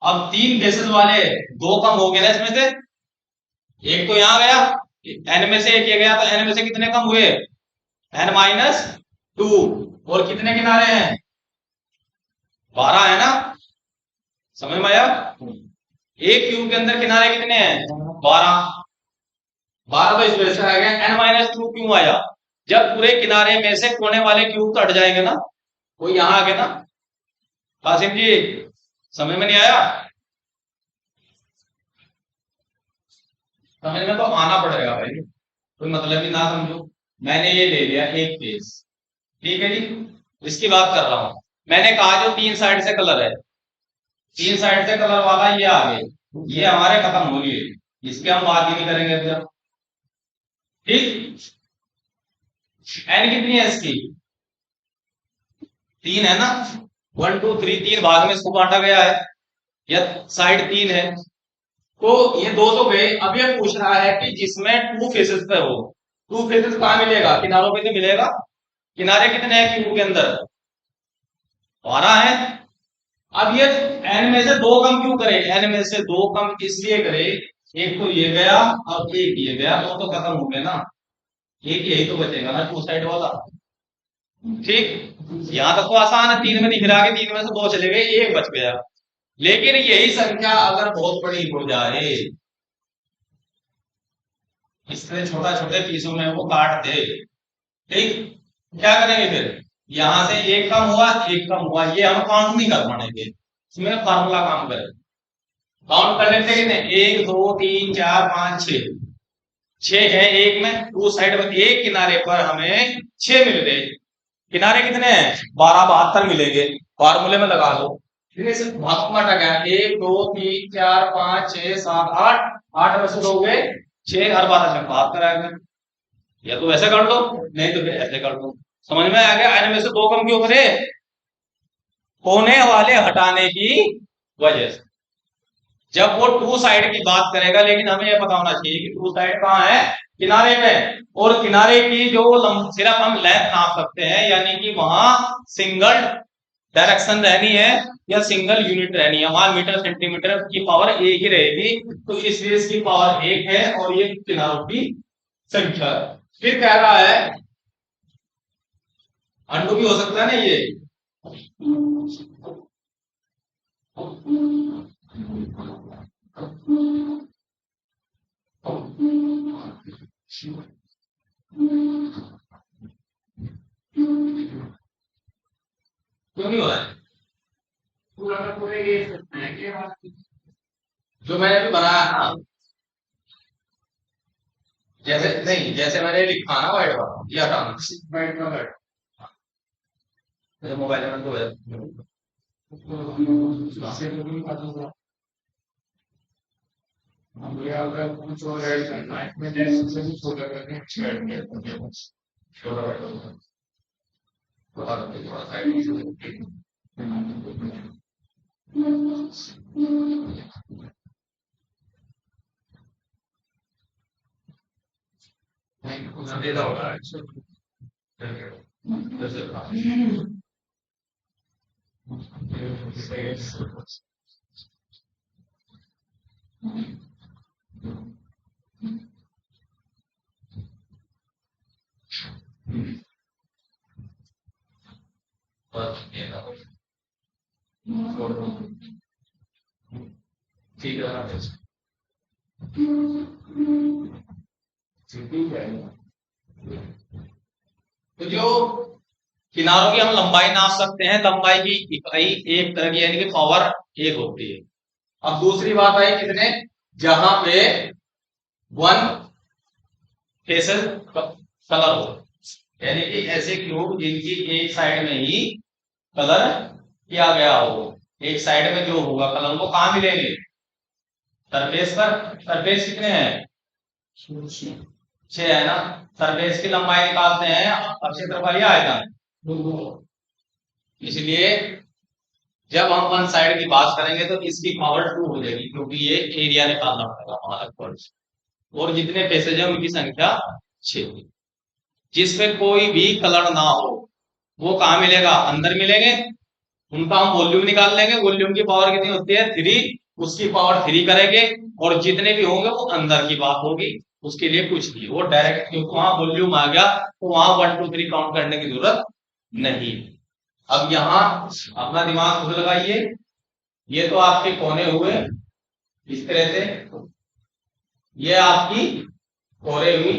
अब 3 फेसेस वाले 2 कम हो गए ना इसमें से, एक तो यहां गया, n में से एक ये गया, तो n में से कितने कम हुए, n-2। और कितने किनारे हैं, 12 है ना, समझ में आया? एक क्यूब के अंदर किनारे कितने हैं, 12। 12 तो इस वजह से आ गया, n-2 क्यों आया, जब पूरे किनारे में से कोने वाले क्यूब तो हट जाएंगे ना, वो यहां आ गए ना। कासिम जी समझ में नहीं आया? समझ में तो आना पड़ेगा भाई, कोई मतलब ही ना समझो। मैंने ये ले लिया एक फेस, ठीक है जी, इसकी बात कर रहा हूं। मैंने कहा जो 3 साइड से कलर है, 3 साइड से कलर वाला ये आ गए, ये हमारे खत्म हो गए, इसकी हम बात ही नहीं करेंगे अब। ठीक, एन कितनी है इसकी, 3 है ना, 1 2 3, 3 भाग में इसको बांटा गया है, या साइड 3 है, तो ये 2 तो गए। अब ये पूछ रहा है कि जिसमें 2 फेसेस पे हो, 2 फेसेस कहां मिलेगा, किनारों पे तो मिलेगा। किनारे कितने हैं क्यूब के अंदर, 12 है। अब ये n में से 2 कम क्यों करे, n में से 2 कम इसलिए करे, एक तो ये गया और एक ये गया, दो तो खत्म हो गए ना, एक यही तो बचेगा ना 2 साइड वाला। ठीक, यहां तक तो आसान है, 3 में दिख रहा है, 3 में से 2 चले गए, एक बच गया। लेकिन यही संख्या अगर बहुत बड़ी हो जाए, इस तरह छोटा छोटे पीसों में वो काट दे, ठीक, क्या करेंगे फिर, यहां से एक कम हुआ, एक कम हुआ, ये हम काउंट नहीं कर पाएंगे, इसमें फार्मूला काम करें। काउंट कर लेते हैं, 1 2 3 4 5 6, 6 है एक में, 2 साइड में, एक किनारे पर हमें 6 मिल गए। किनारे कितने हैं, 12 72 मिलेंगे, फार्मूले में लगा लो। फिर इसे भाग में हटा गया, 1 2 3 4 5 6 7 8, 8 में से 2 गए 6 और 12 से भाग कराएगा, या तो ऐसे कर लो, नहीं तो फिर ऐसे कर लो। समझ में आ गया, n में से 2 कम क्यों करे, कोने वाले हटाने की वजह से। जब वो 2 साइड की बात करेगा, लेकिन हमें यह पता होना चाहिए कि 2 साइड कहां है, किनारे में, और किनारे की जो सिर्फ हम लेंथ नाप सकते हैं, यानी कि वहां सिंगल डायरेक्शन रहनी है या सिंगल यूनिट रहनी है, वहां मीटर सेंटीमीटर की पावर एक ही रहेगी, तो इस बेस की पावर एक है और ये किनारों की संख्या। फिर कह रहा है अंडू भी हो सकता है ना ये, क्यों नहीं हो रहा है? पूरे ये है जो मैंने अभी बनाया ना, जैसे नहीं, जैसे मैंने लिखा ना वाइट वाला, ये हटाना, बैठ का बैठ मोबाइल में तो हम ये अगर कुछ और ऐड करना है मैं जैसे से भी छोटा करके ऐड करके बस छोटा थोड़ा साइड दे होगा। ठीक है, तो जो किनारों की हम लंबाई नाप सकते हैं, लंबाई की इकाई एक तरह की यानी कि पावर एक होती है। अब दूसरी बात आई कितने, जहां पे वन फेसेस कलर हो, यानी कि ऐसे क्यूब जिनकी एक साइड में ही कलर किया गया हो, एक साइड में जो होगा कलर वो कहां मिलेंगे, सरफेस पर। सरफेस कितने हैं, 6 है ना। सरफेस की लंबाई निकालते हैं, अब क्षेत्रफल यह आएगा, इसलिए जब हम वन साइड की बात करेंगे तो इसकी पावर 2 हो जाएगी, क्योंकि ये एरिया निकालना पड़ेगा हमारा पर, और जितने पैसेज है उनकी संख्या 6। जिसमें कोई भी कलर ना हो वो कहां मिलेगा, अंदर मिलेंगे, उनका हम वॉल्यूम निकाल लेंगे, वॉल्यूम की पावर कितनी होती है 3, उसकी पावर 3 करेंगे, और जितने भी होंगे वो अंदर की बात होगी, उसके लिए कुछ नहीं, वो डायरेक्ट, क्योंकि वहां वॉल्यूम आ गया तो वहां 1 2 3 काउंट करने की जरूरत नहीं। अब यहां अपना दिमाग खुद लगाइए, ये तो आपके कोने हुए इस तरह से, ये आपकी कोरे हुई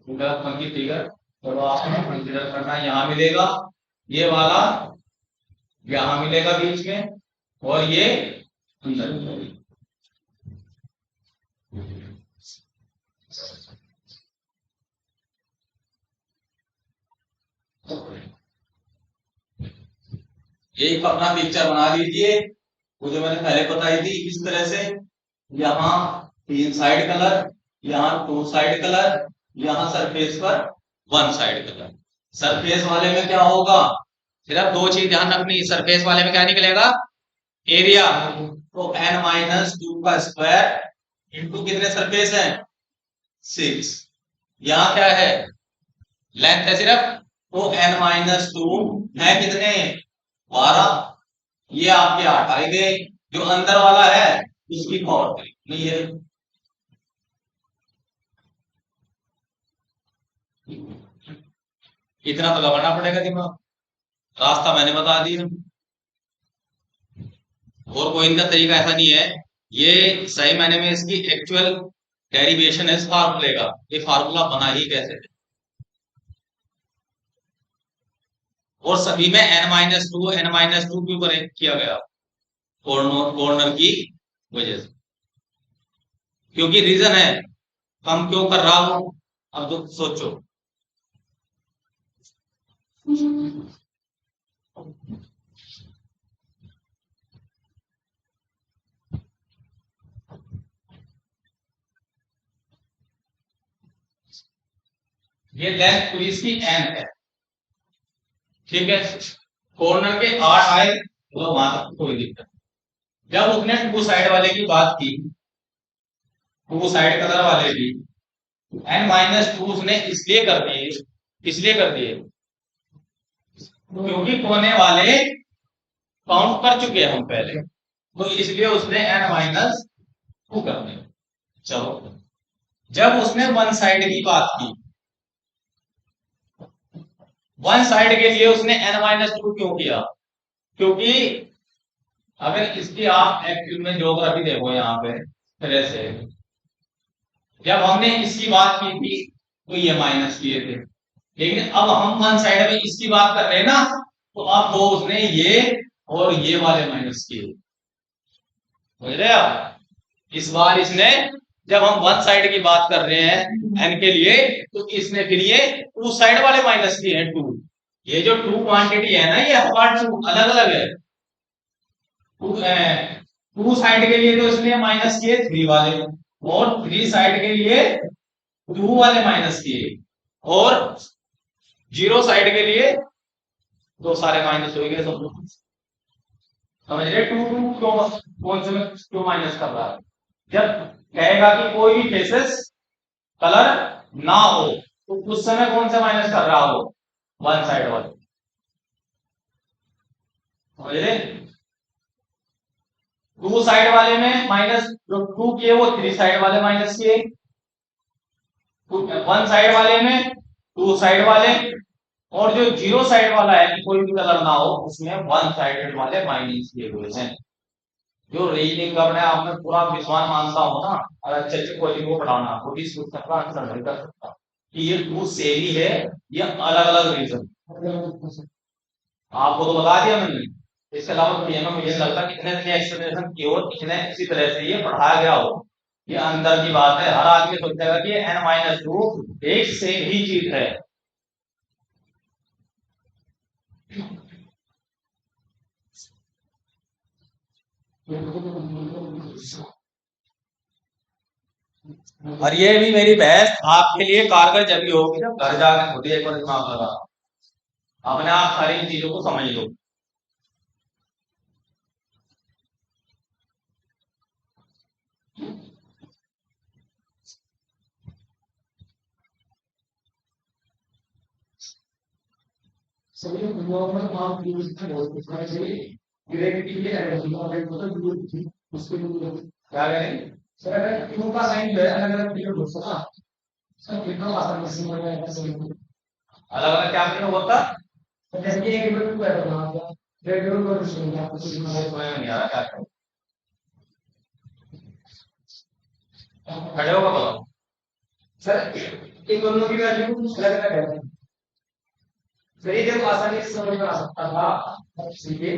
की फिगर, तो आपने कंसिडर करना, यहां मिलेगा ये वाला, यहां मिलेगा बीच में, और ये अंदर मिलेगा। एक अपना पिक्चर बना लीजिए, वो जो मैंने पहले बताई थी इस तरह से, यहाँ 3 साइड कलर, यहाँ 2 साइड कलर, यहाँ सरफेस पर 1 साइड कलर। सरफेस वाले में क्या होगा, सिर्फ 2 चीज ध्यान रखनी, सरफेस वाले में क्या निकलेगा, एरिया, तो n-2 का स्क्वायर इंटू कितने सरफेस हैं 6, यहाँ क्या है लेंथ है सिर्फ, तो n-2 है कितने 12, ये आपके 8 आए गए, जो अंदर वाला है उसकी पावर 3 नहीं है। इतना तो लगाना पड़ेगा दिमाग, रास्ता मैंने बता दिया, और कोई इनका तरीका ऐसा नहीं है, ये सही मायने में इसकी एक्चुअल डेरिवेशन है इस फार्मूले का, ये फार्मूला बना ही कैसे है, और सभी में n-2 क्यों किया गया, कॉर्नर की वजह से, क्योंकि रीजन है कम क्यों कर रहा हूं, अब तो सोचो। ये लेंथ पूरी इसकी n है, ठीक है, कॉर्नर के 8 आए तो वहां तक कोई दिक्कत। जब उसने 2 साइड वाले की बात की, 2 साइड कलर वाले की, n-2 उसने इसलिए कर दिए क्योंकि कोने वाले काउंट कर चुके हैं हम पहले, तो इसलिए उसने n-2 कर दिया। चलो, जब उसने वन साइड की बात की, वन साइड के लिए उसने n-2 क्यों किया? क्योंकि अगर इसकी आप एक्चुअल में ज्योग्राफी देखो यहाँ पे फिर से, जब हमने इसकी बात की थी तो ये माइनस किए थे, लेकिन अब हम वन साइड में इसकी बात कर रहे हैं ना, तो अब वो उसने ये और ये वाले माइनस किए, समझ रहे आप? इस बार इसने, जब हम वन साइड की बात कर रहे हैं एन के लिए, तो इसने फिर ये टू साइड वाले माइनस किए हैं, टू। ये जो टू क्वांटिटी है ना, ये अपार्ट टू अलग अलग है। टू साइड के लिए तो इसने माइनस किए 3 वाले, और 3 साइड के लिए 2 वाले माइनस किए, और 0 साइड के लिए दो सारे माइनस हो गए सब लोग। समझ रहे? टू टू क्यों, कौन से में क्यों माइनस कर रहा है? जब कहेगा कि कोई भी फेसेस कलर ना हो, तो उस समय कौन से माइनस कर रहा हो? वन साइड वाले, समझ रहे? टू साइड वाले में माइनस, जो टू किए वो 3 साइड वाले माइनस किए, वन साइड वाले में 2 साइड वाले, और जो 0 साइड वाला है कि कोई भी कलर ना हो, उसमें 1 साइडेड वाले माइनस किए हुए हैं। जो रीजनिंग कर रहे हैं, आप में पूरा विश्वास मानता हूं ना, और अच्छे अच्छे कोचिंग को पढ़ाना, वो भी सोच सकता आंसर नहीं कर सकता कि ये टू सेम ही है, ये अलग अलग रीजन। आपको तो बता दिया मैंने, इसके अलावा तो मुझे लगता है कितने दिन एक्सप्लेनेशन की हो, कितने इसी तरह से ये पढ़ाया गया हो, ये अंदर की बात है। हर आदमी सोचेगा कि n-2 एक सेम ही चीज है। और ये भी मेरी बहस आपके लिए कारगर जब भी होगी जब घर जाकर खुद ही एक बार दिमाग लगा, अपने आप सारी चीजों को समझ लो। क्या करें? सर अगर क्यों का साइन जो है अलग अलग पीरियड होता है ना, सर कितना आसान मशीन में ऐसे अलग अलग क्या पीरियड होता? तो जैसे कि एक पीरियड को है ना, डेढ़ पीरियड को कुछ नहीं है, कुछ समझ में नहीं आ रहा क्या करें? खड़े होगा बताओ। सर इन दोनों की वैल्यू अलग अलग है, सर ये जब आसानी से समझ में आ सकता था। सीधे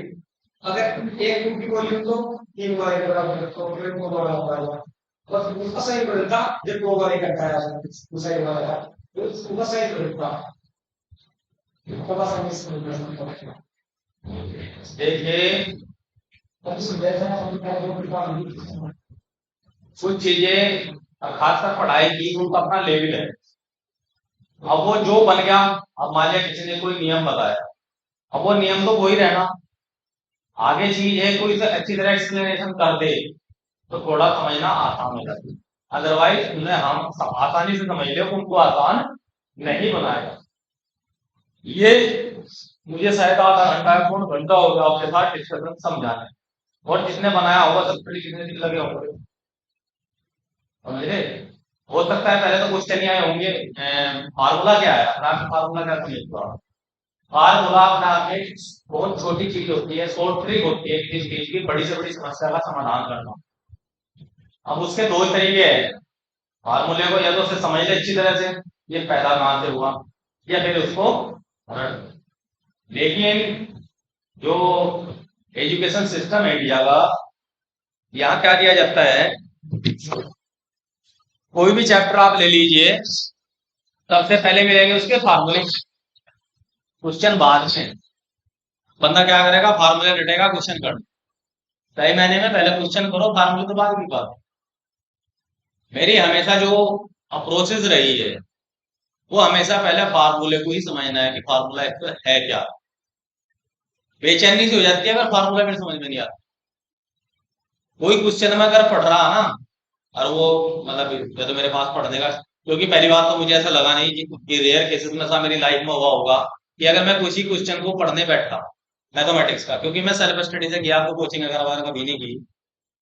अगर एक क्यूब की वॉल्यूम तो 3 बार के बराबर है, तो फिर को बराबर होगा, बस उसका सही बदलता जब 2 बार इकट्ठा है, दूसरा ही वाला तो उसका सही बदलता, तो बस हम इस समझ सकते हैं। देखिए, अब सुबह से हम क्या कुछ चीजें खासकर पढ़ाई की उनका अपना लेवल है। अब वो जो बन गया, अब मान लिया किसी ने कोई नियम बताया, अब वो नियम तो वही रहना, आगे चीज है कोई इसे अच्छी तरह एक्सप्लेनेशन कर दे तो थोड़ा समझना आसान हो जाता है, अदरवाइज उन्हें हम आसानी से समझ ले, उनको आसान नहीं बनाएगा। ये मुझे शायद आधा घंटा या पौन घंटा हो गया आपके साथ डिस्कशन समझाने, और जिसने बनाया होगा सब थोड़ी कितने दिन लगे होंगे, समझे? हो सकता है पहले तो क्वेश्चन ही आए होंगे, फार्मूला क्या है, फार्मूला क्या समझता हूँ? फार्मूला अपना एक बहुत छोटी चीज होती है, शॉर्ट ट्रिक होती है किसी चीज की बड़ी से बड़ी समस्या का समाधान करना। अब उसके दो तरीके हैं, फार्मूले को या तो उसे समझ ले अच्छी तरह से, ये पैदा कहां से हुआ, या फिर उसको रट। लेकिन जो एजुकेशन सिस्टम है इंडिया का, यहाँ क्या दिया जाता है, कोई भी चैप्टर आप ले लीजिए, सबसे पहले मिलेंगे उसके फार्मूले, क्वेश्चन बाद में। बंदा क्या करेगा, फार्मूले रटेगा, क्वेश्चन कर, सही महीने में पहले क्वेश्चन करो, फार्मूले तो बाद की बात। मेरी हमेशा जो अप्रोचेज रही है वो हमेशा पहले फार्मूले को ही समझना है कि फार्मूला है क्या। बेचैनी सी हो जाती है अगर फार्मूला फिर समझ में नहीं आता। कोई क्वेश्चन में अगर पढ़ रहा ना, और वो मतलब या तो मेरे पास पढ़ने का, क्योंकि पहली बात तो मुझे ऐसा लगा नहीं कि रेयर केसेस में ऐसा मेरी लाइफ में हुआ होगा कि अगर मैं किसी क्वेश्चन को पढ़ने बैठा मैथमेटिक्स का, क्योंकि मैं सेल्फ स्टडी से गया तो कोचिंग वगैरह कभी नहीं की,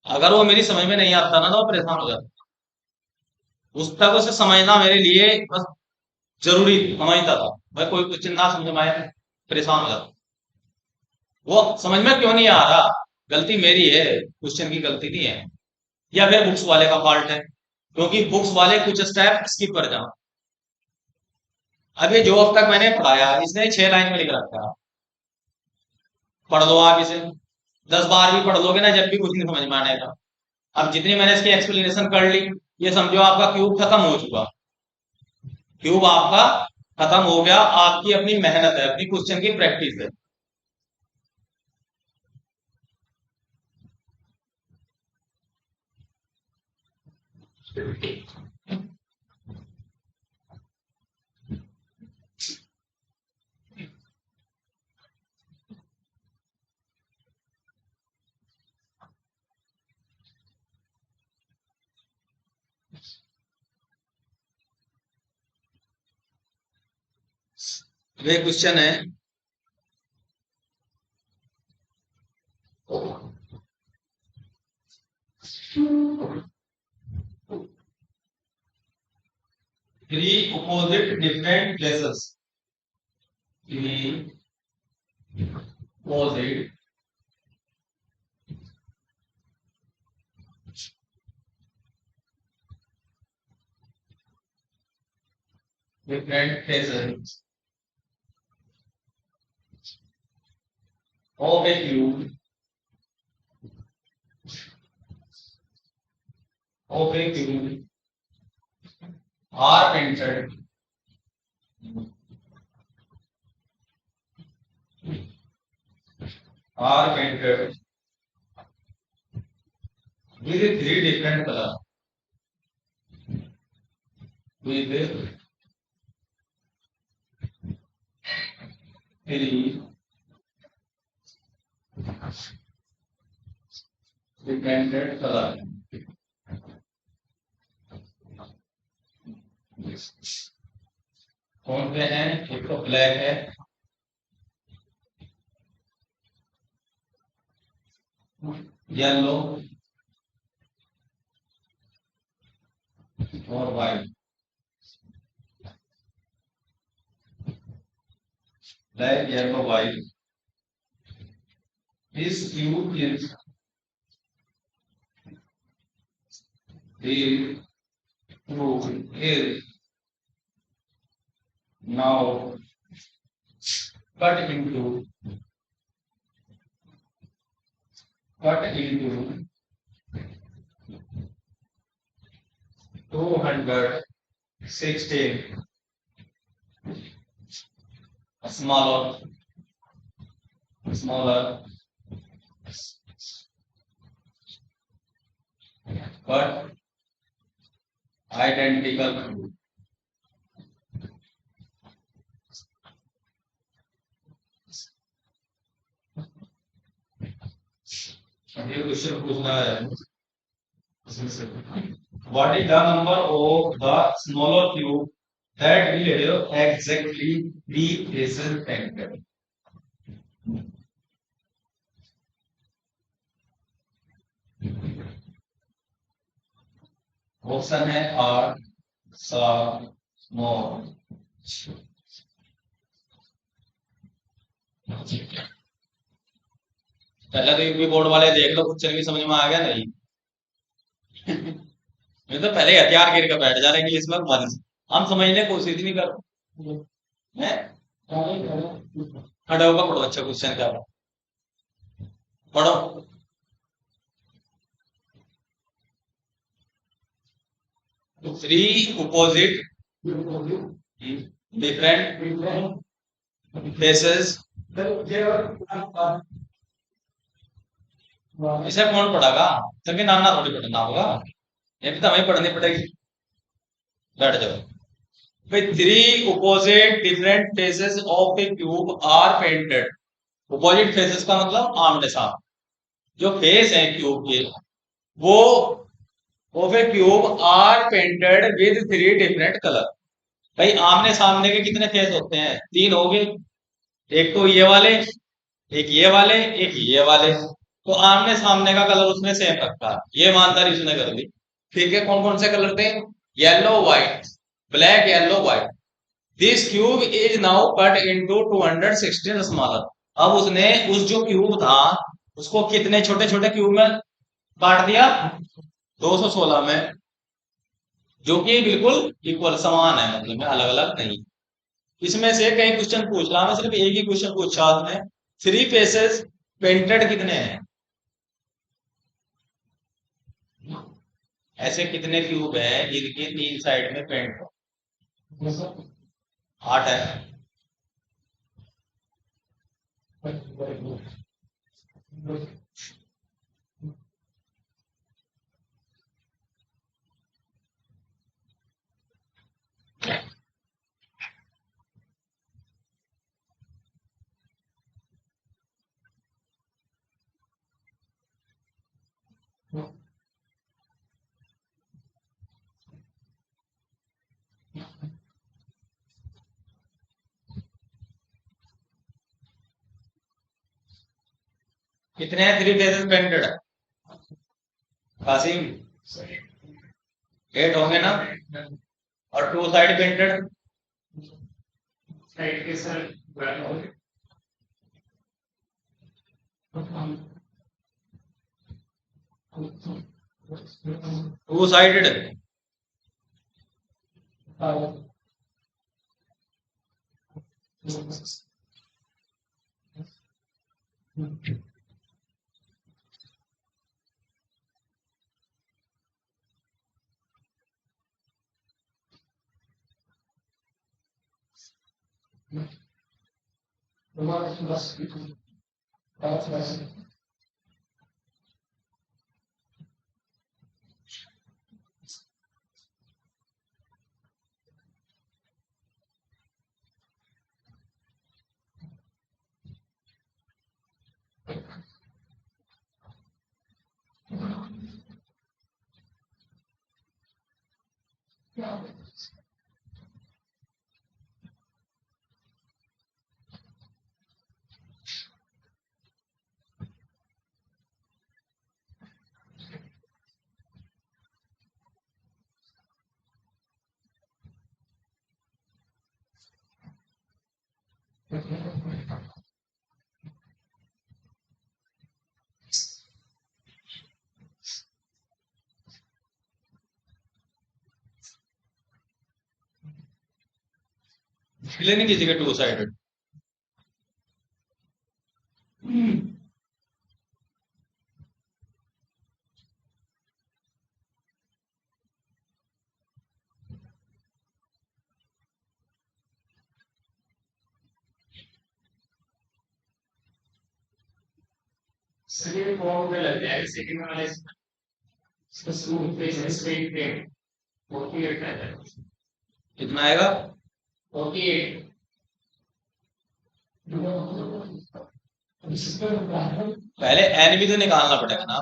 अगर वो मेरी समझ में नहीं आता ना तो मैं परेशान हो जाता। उस तक उसे समझना मेरे लिए बस जरूरी समझता था। मैं कोई क्वेश्चन ना समझ में आए परेशान हो जाता। वो समझ में क्यों नहीं आ रहा, गलती मेरी है, क्वेश्चन की गलती नहीं है, या फिर बुक्स वाले का फॉल्ट है, क्योंकि बुक्स वाले कुछ स्टेप स्किप कर जाओ। अभी जो अब तक मैंने पढ़ाया इसने 6 लाइन में लिख रखा है, पढ़ लो आप इसे, 10 बार भी पढ़ लोगे ना जब भी कुछ नहीं समझ में आएगा। अब जितनी मैंने इसकी एक्सप्लेनेशन कर ली, ये समझो आपका क्यूब खत्म हो चुका, क्यूब आपका खत्म हो गया, आपकी अपनी मेहनत है, अपनी क्वेश्चन की प्रैक्टिस है। ये क्वेश्चन है, 3 opposite different places, 3 opposite different places of a cube, are painted with 3 different colors, with 3 different colors। कौन से हैं? एक तो ब्लैक है, येलो और white. Black yellow white. This cube is now cut into 216 smaller but identical cube। ये question पूछना है, what is the number of the smaller cube that will have exactly 3 faces painted? Option है 8, 7, 9। पहले तो UP board वाले देख लो, कुछ भी समझ में आ गया नहीं। मैं तो पहले हथियार गिर कर बैठ जा रहे हैं इसमें, मन हम समझने की कोशिश नहीं कर रहे। खड़ा होगा पढ़ो, अच्छा क्वेश्चन क्या पढ़ो। 3 opposite different faces। इसे कौन पढ़ागा? तभी नाना थोड़ी पढ़ना होगा, ये भी तो हमें पढ़नी पड़ेगी। बैठ जाओ भाई। 3 opposite different faces of a cube are painted। opposite faces का मतलब आमने सामने जो फेस है क्यूब के, वो of a cube are painted with 3 different color। भाई आमने सामने के कितने फेस होते हैं? 3 हो गए, एक तो ये वाले, एक ये वाले, एक ये वाले, तो आमने सामने का कलर उसने सेम रखा, ये ईमानदारी उसने कर ली। ठीक है, कौन कौन से कलर थे? Yellow white, black yellow white. This cube is now cut into 216 smaller. अब उसने उस जो क्यूब था उसको कितने छोटे छोटे क्यूब में काट दिया? 216 में, जो कि बिल्कुल इक्वल समान है, मतलब में अलग अलग नहीं। इसमें से कई क्वेश्चन पूछ रहा, मैं सिर्फ एक ही क्वेश्चन पूछा आपने, थ्री फेसेस पेंटेड कितने हैं? ऐसे कितने क्यूब हैं जिनके तीन साइड में पेंट हो? 8 है। कितने हैं थ्री फेसेस पेंटेड? कासिम, 8 होंगे ना? और टू साइड पेंटेड? साइड के सर टू साइडेड? इसलिए नहीं किसी के टू साइडेड। सेकंड फॉर्म में लग जाएगा, सेकंड वाले इसका स्मूथ फेस है, स्ट्रेट पेंट 48 है। कितना आएगा? 48 पहले एन भी तो निकालना पड़ेगा ना।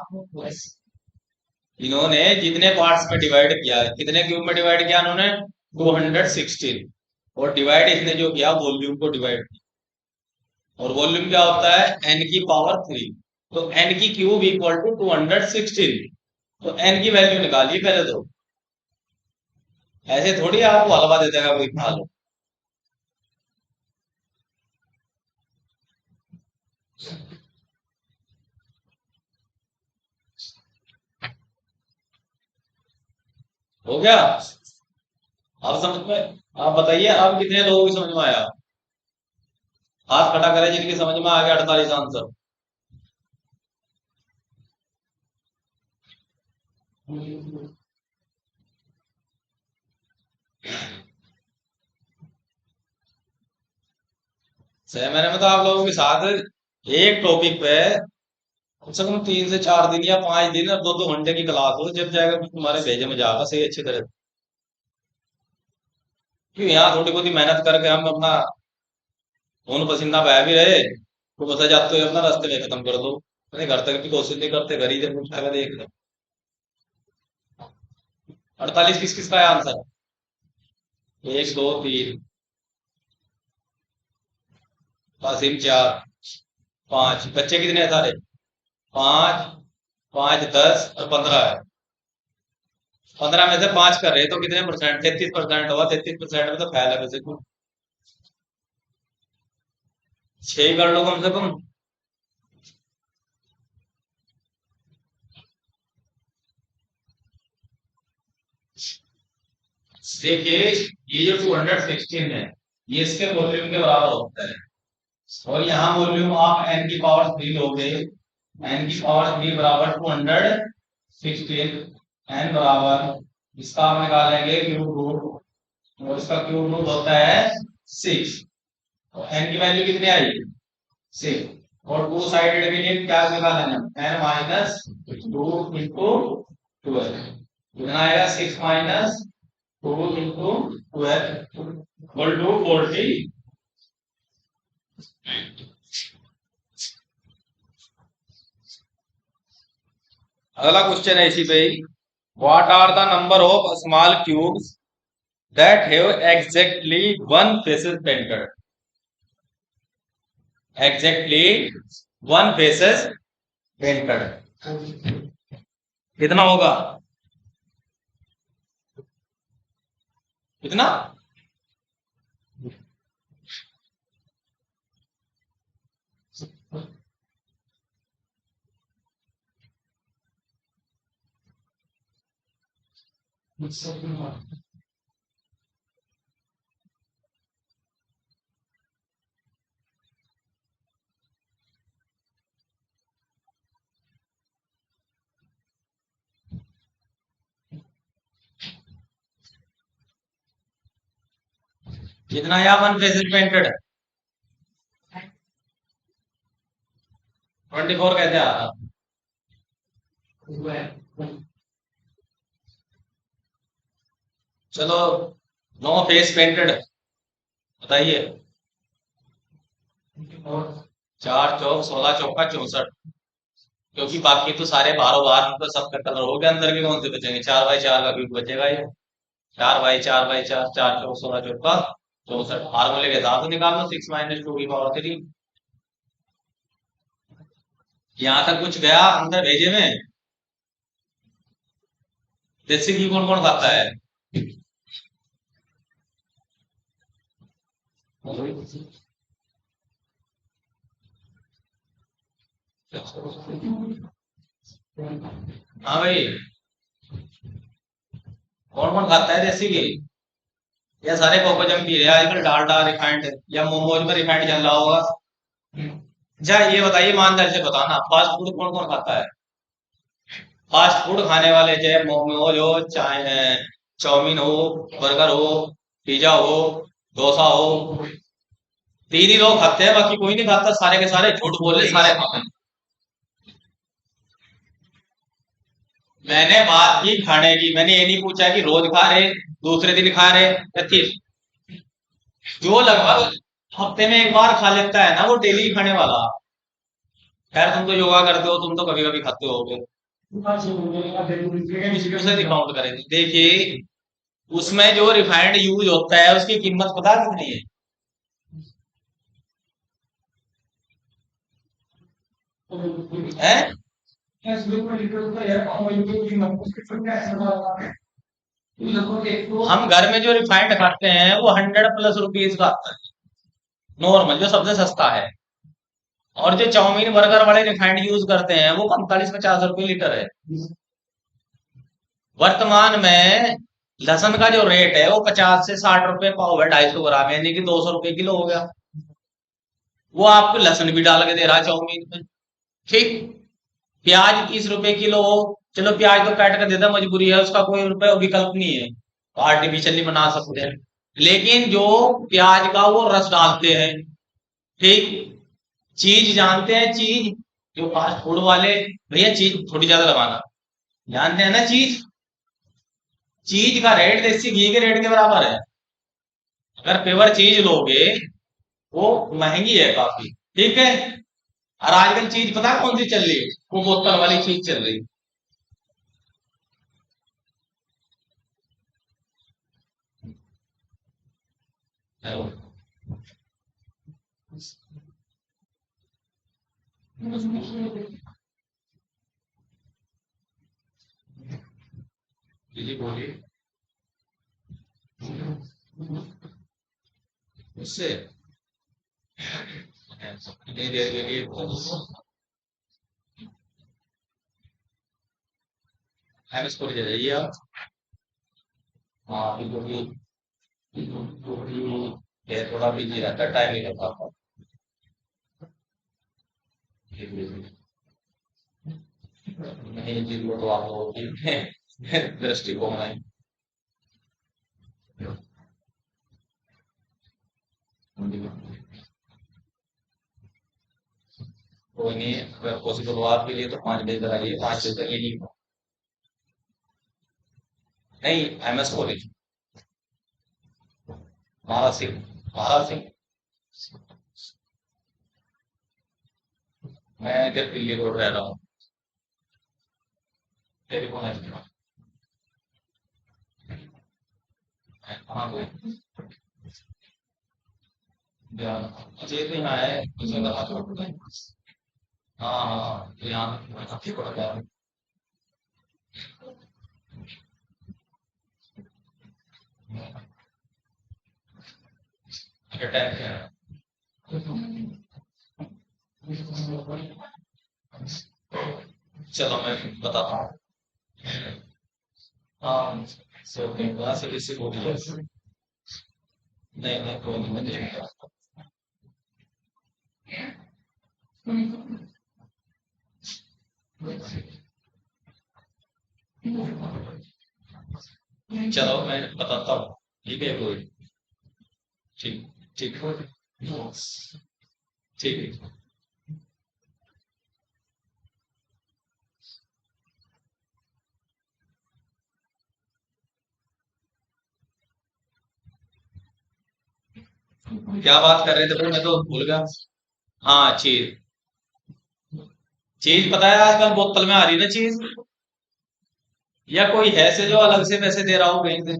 इन्होंने जितने पार्ट्स में डिवाइड किया, कितने क्यूब में डिवाइड किया इन्होंने? 216। और डिवाइड इसने जो किया वॉल्यूम को डिवाइड किया, और वॉल्यूम क्या होता है? एन की पावर 3। तो एन की क्यूब इक्वल टू 216। तो एन की वैल्यू निकालिए पहले तो। ऐसे थोड़ी आपको हलवा दे देगा कोई, खा लो। हो गया? आप समझ में? आप बताइए, आप कितने लोगों की समझ में आया? हाथ खड़ा करें जिनकी समझ में आ गया 48 आंसर। सही मैंने में तो आप लोगों के साथ एक टॉपिक पे कम से कम 3 से 4 दिन या 5 दिन और 2-2 घंटे की क्लास हो, जब जाएगा फिर तुम्हारे भेजे में जाएगा सही अच्छी तरह। क्यों यहाँ थोड़ी बहुत ही मेहनत करके हम अपना खून पसीना बह भी रहे, तो बस जाते हुए अपना रास्ते में खत्म कर दो। अपने घर तक की कोशिश नहीं करते, घर ही जब उठाएगा देख लो। 48 किस किस का है आंसर? 1 2 3, कासिम 4, 5 बच्चे कितने हैं सारे? 5, 5 10 और 15 है। 15 में से 5 कर रहे हैं तो कितने परसेंट? 33% हुआ। 33% में तो फैल है वैसे कुछ 6 कर लो कम से कम। देखिए ये जो 216 है ये इसके वॉल्यूम के बराबर होता है और यहाँ वॉल्यूम आप n की पावर 3 लोगे। n की पावर 3 बराबर 216। n बराबर इसका आप निकालेंगे क्यूब रूट और इसका क्यूब रूट होता है 6। तो n की वैल्यू कितनी आई? 6। और टू साइडेड के लिए क्या निकालेंगे? n माइनस 2 इंटू 12 कितना आएगा? 6 माइनस 2 इंटू 12 इक्वल टू 40। अगला क्वेश्चन है इसी पे ही। What are the number of small cubes that have exactly one faces painted? Exactly one faces painted कितना होगा? कितना? कितना या वन फेसेस पेंटेड? 24 कैसे आ रहा? चलो नो फेस पेंटेड बताइए। 4 चौक 16 चौका 64 क्योंकि बाकी तो सारे बारो बार तो सबका कलर हो गया अंदर के कौन से बचेंगे? 4x4 का क्यूब बचेगा ये। 4x4x4 4 चौक 16 चौका 64 फार्मूले के हिसाब से निकाल लो 6 माइनस 2 की पावर 3। यहाँ तक कुछ गया अंदर भेजे में? देसी घी कौन कौन खाता है? हाँ भाई कौन कौन खाता है देसी घी? या सारे कोकोजम पी रहे हैं आजकल डालडा रिफाइंड या मोमोज में रिफाइंड चल रहा होगा। अच्छा ये बताइए ईमानदारी से बताना फास्ट फूड कौन कौन खाता है? फास्ट फूड खाने वाले चाहे मोमोज हो चाहे चाउमीन हो बर्गर हो पिज्जा हो डोसा हो तीन ही लोग खाते हैं बाकी कोई नहीं खाता सारे के सारे झूठ बोल रहे सारे खाते हैं। मैंने बात की खाने की मैंने ये नहीं पूछा कि रोज खा रहे दूसरे दिन खा रहे या फिर जो लगभग हफ्ते में एक बार खा लेता है ना वो डेली खाने वाला। खैर तुम तो योगा करते हो तुम तो कभी कभी खाते होगे। मुश्किल से काउंट करेंगे देखिए उसमें जो रिफाइंड यूज होता है उसकी कीमत पता कितनी है? हम घर में जो रिफाइंड खाते हैं वो 100+ रुपीज का आता है नॉर्मल जो सबसे सस्ता है। और जो चाउमीन बर्गर वाले रिफाइंड यूज करते हैं वो 45-50 रुपए लीटर है। वर्तमान में लहसुन का जो रेट है वो 50 से 60 रुपए पाव है 250 ग्राम यानी कि 200 रुपए किलो हो गया। वो आपको लहसुन भी डाल के दे रहा है चाउमीन में। ठीक। प्याज 30 रुपए किलो हो चलो प्याज तो काट कर देता मजबूरी है उसका कोई रुपए विकल्प नहीं है तो आर्टिफिशियली बना सकते हैं। लेकिन जो प्याज का वो रस डालते हैं ठीक। चीज जानते हैं चीज जो फास्ट फूड वाले भैया चीज थोड़ी ज्यादा लगाना जानते हैं ना चीज। चीज का रेट देसी घी के रेट के बराबर है। अगर प्योर चीज लोगे वो महंगी है काफी ठीक है। और आजकल चीज पता है कौन सी चल रही है? वो बोतल वाली चीज चल रही है। जी बोलिए। उससे नहीं देर के लिए एमएस को ले जाइए आप। हाँ बिल्कुल ये थोड़ा बिजी रहता है, टाइम नहीं लग पाता। नहीं जी, वो तो आप लोगों की दृष्टिकोण है। कोई नहीं, अगर पॉसिबल हो आपके लिए तो 5 बजे तक आइए, 5 बजे तक यही। नहीं, एमएस कॉलेज, महाराज सिंह, महाराज सिंह। मैं इधर दिल्ली रोड रह रहा हूँ। टेलीफोन है। हाँ कोई ध्यान। अच्छा ये तो यहाँ है, मुझे लगा था पता है। हाँ हाँ हाँ, तो यहाँ काफी बड़ा है। अच्छा टैंक है। चलो मैं बताता हूँ। हाँ सो वहाँ से किसी को भी नहीं नहीं कोई नहीं, मैं देखूंगा। चलो मैं बताता हूँ। ठीक है कोई। ठीक। ठीक। ठीक है। क्या बात कर रहे थे भाई, मैं तो भूल गया। हाँ चीज। चीज पता है आजकल बोतल में आ रही है ना चीज, या कोई है से जो अलग से पैसे दे रहा हो कहीं से।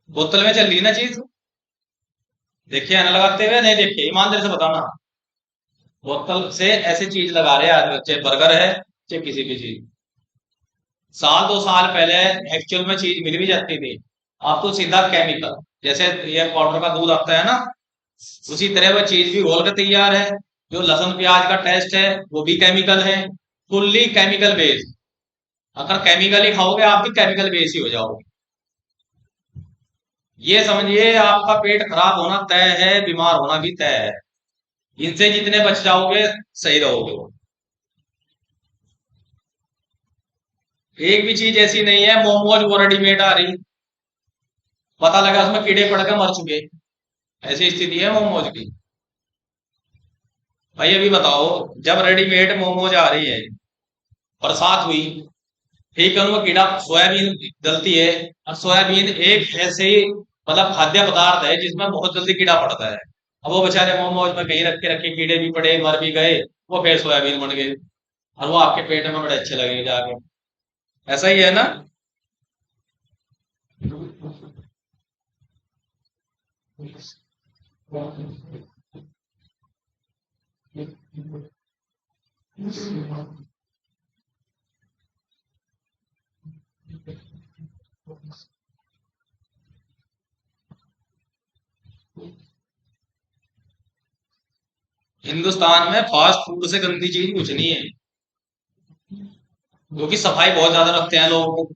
बोतल में चल रही है ना चीज। देखिए ना लगाते हुए, नहीं देखिए ईमानदारी से बताना। बोतल से ऐसी चीज लगा रहे हैं आज, चाहे बर्गर है चाहे किसी भी चीज। साल 2 साल पहले एक्चुअल में चीज मिल भी जाती थी। अब तो सीधा केमिकल, जैसे ये पाउडर का दूध आता है ना, उसी तरह वह चीज भी घोल के तैयार है। जो लहसुन प्याज का टेस्ट है वो भी केमिकल है। Fully chemical based. अगर केमिकल ही खाओगे आप भी केमिकल बेस्ड ही हो जाओगे। ये समझिए आपका पेट खराब होना तय है, बीमार होना भी तय है। इनसे जितने बच जाओगे सही रहोगे। एक भी चीज ऐसी नहीं है मोमोज वो रेडीमेड आ रही, पता लगा उसमें कीड़े पड़ के मर चुके। ऐसी स्थिति है मोमोज की। भाई अभी बताओ, जब रेडीमेड मोमोज आ रही है, बरसात हुई, ठीक है, उनमें कीड़ा सोयाबीन डलती है। और सोयाबीन एक ऐसे मतलब खाद्य पदार्थ है जिसमें बहुत जल्दी कीड़ा पड़ता है। अब वो बेचारे मोमोज में कहीं रख के रखे कीड़े भी पड़े, मर भी गए, वो फिर सोयाबीन बन गए। और वो आपके पेट में बड़े अच्छे लगेंगे जाके। ऐसा ही है ना। हिंदुस्तान में फास्ट फूड से गंदी चीज कुछ नहीं है, क्योंकि सफाई बहुत ज्यादा रखते हैं लोग,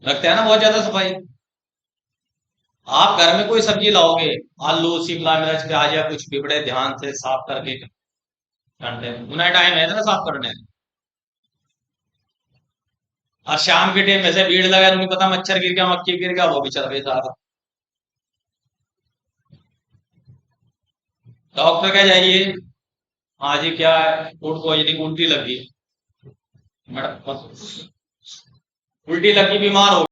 रखते हैं ना बहुत ज्यादा सफाई। आप घर में कोई सब्जी लाओगे, आलू शिमला मिर्च प्याज या कुछ भी बड़े ध्यान से साफ करके करते हैं, उन्हें टाइम है ना साफ करने। और शाम के टाइम ऐसे भीड़ लगा, नहीं पता मच्छर गिर गया मक्खी गिर गया, वो भी चल गई सारा। डॉक्टर क्या जाइए। हाँ जी क्या है, फूड पॉइजनिंग, उल्टी लगी। मैडम उल्टी लगी बीमार हो